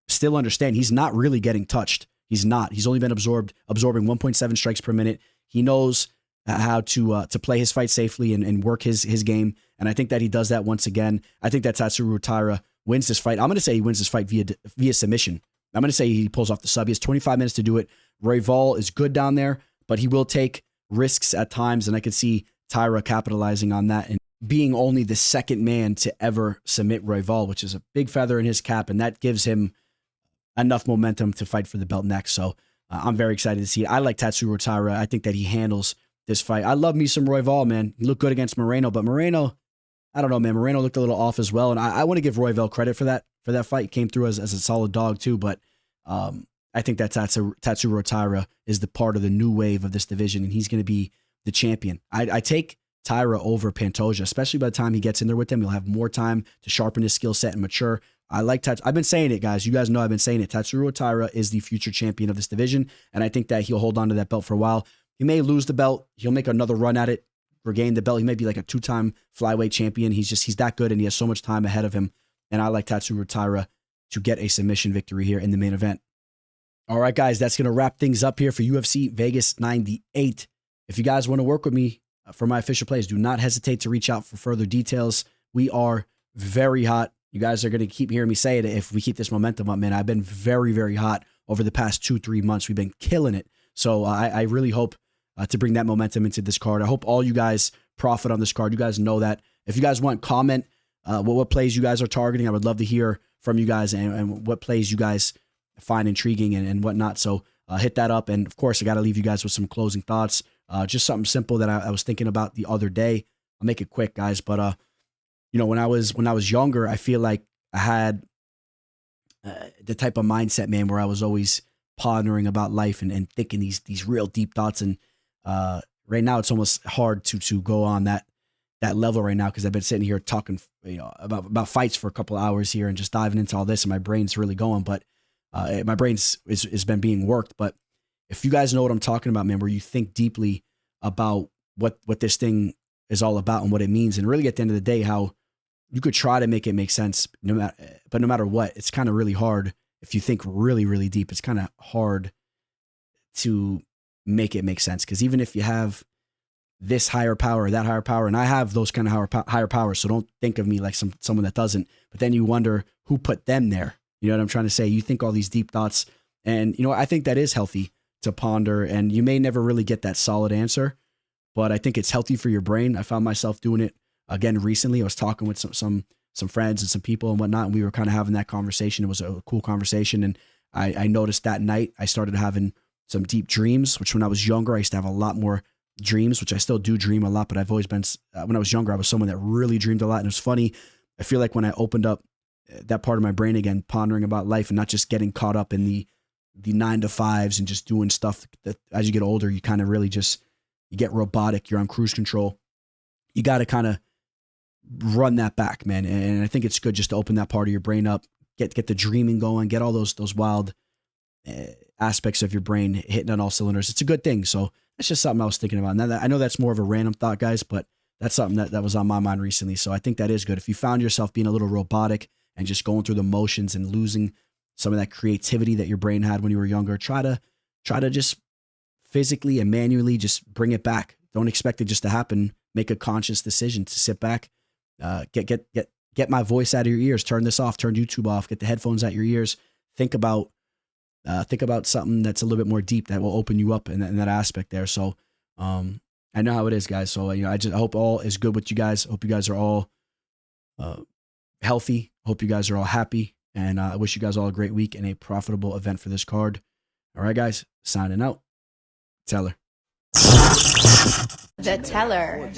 Still understand he's not really getting touched. He's not. He's only been absorbing 1.7 strikes per minute. He knows how to play his fight safely and work his game. And I think that he does that once again. I think that Tatsuro Taira wins this fight. I'm going to say he wins this fight via submission. I'm going to say he pulls off the sub. He has 25 minutes to do it. Royval is good down there, but he will take risks at times, and I could see Taira capitalizing on that and being only the second man to ever submit Royval, which is a big feather in his cap, and that gives him enough momentum to fight for the belt next. So I'm very excited to see it. I like Tatsuro Taira. I think that he handles this fight. I love me some Royval, man. He looked good against Morono, but Morono, I don't know, man. Morono looked a little off as well, and I want to give Royval credit for that fight. He came through as a solid dog too, but I think that Tatsuro Taira is the part of the new wave of this division, and he's going to be the champion. I take Taira over Pantoja, especially by the time he gets in there with him. He'll have more time to sharpen his skill set and mature. I like I've been saying it, guys. You guys know I've been saying it. Tatsuro Taira is the future champion of this division, and I think that he'll hold on to that belt for a while. He may lose the belt. He'll make another run at it, regain the belt. He may be like a 2-time flyweight champion. He's that good, and he has so much time ahead of him. and I like Tatsuro Taira to get a submission victory here in the main event. All right, guys, that's going to wrap things up here for UFC Vegas 98. If you guys want to work with me for my official plays, do not hesitate to reach out for further details. We are very hot. You guys are going to keep hearing me say it if we keep this momentum up, man. I've been very, very hot over the past 2-3 months. We've been killing it. So I really hope to bring that momentum into this card. I hope all you guys profit on this card. You guys know that. If you guys want, comment what plays you guys are targeting. I would love to hear from you guys and what plays you guys find intriguing and whatnot. So hit that up. And of course, I got to leave you guys with some closing thoughts. Just something simple that I was thinking about the other day. I'll make it quick, guys. But you know, when I was younger, I feel like I had the type of mindset, man, where I was always pondering about life and thinking these real deep thoughts. And right now, it's almost hard to go on that level right now, because I've been sitting here talking, you know, about fights for a couple of hours here and just diving into all this, and my brain's really going. But my brain's has been being worked. But if you guys know what I'm talking about, man, where you think deeply about what this thing is all about and what it means, and really at the end of the day, how you could try to make it make sense, but no matter what, it's kind of really hard. If you think really, really deep, it's kind of hard to make it make sense. Because even if you have this higher power or that higher power, and I have those kind of higher powers, so don't think of me like someone that doesn't. But then you wonder who put them there. You know what I'm trying to say? You think all these deep thoughts, and you know, I think that is healthy to ponder, and you may never really get that solid answer, but I think it's healthy for your brain. I found myself doing it again recently. I was talking with some friends and some people and whatnot, and we were kind of having that conversation. It was a cool conversation, and I noticed that night I started having some deep dreams, which when I was younger, I used to have a lot more dreams, which I still do dream a lot, but I've always been, when I was younger, I was someone that really dreamed a lot. And it was funny. I feel like when I opened up that part of my brain again, pondering about life and not just getting caught up in the 9-to-5s and just doing stuff that as you get older, you kind of really just, you get robotic, you're on cruise control. You got to kind of run that back, man. And I think it's good just to open that part of your brain up, get the dreaming going, get all those wild aspects of your brain hitting on all cylinders. It's a good thing. So that's just something I was thinking about. Now, I know that's more of a random thought, guys, but that's something that was on my mind recently. So I think that is good. If you found yourself being a little robotic and just going through the motions and losing some of that creativity that your brain had when you were younger, try to just physically and manually just bring it back. Don't expect it just to happen. Make a conscious decision to sit back, get my voice out of your ears, turn this off, turn YouTube off, get the headphones out your ears. Think about something that's a little bit more deep that will open you up in that aspect there. So I know how it is, guys. So you know, I hope all is good with you guys. I hope you guys are all healthy. I hope you guys are all happy, and I wish you guys all a great week and a profitable event for this card. All right, guys, signing out. Teller. The teller.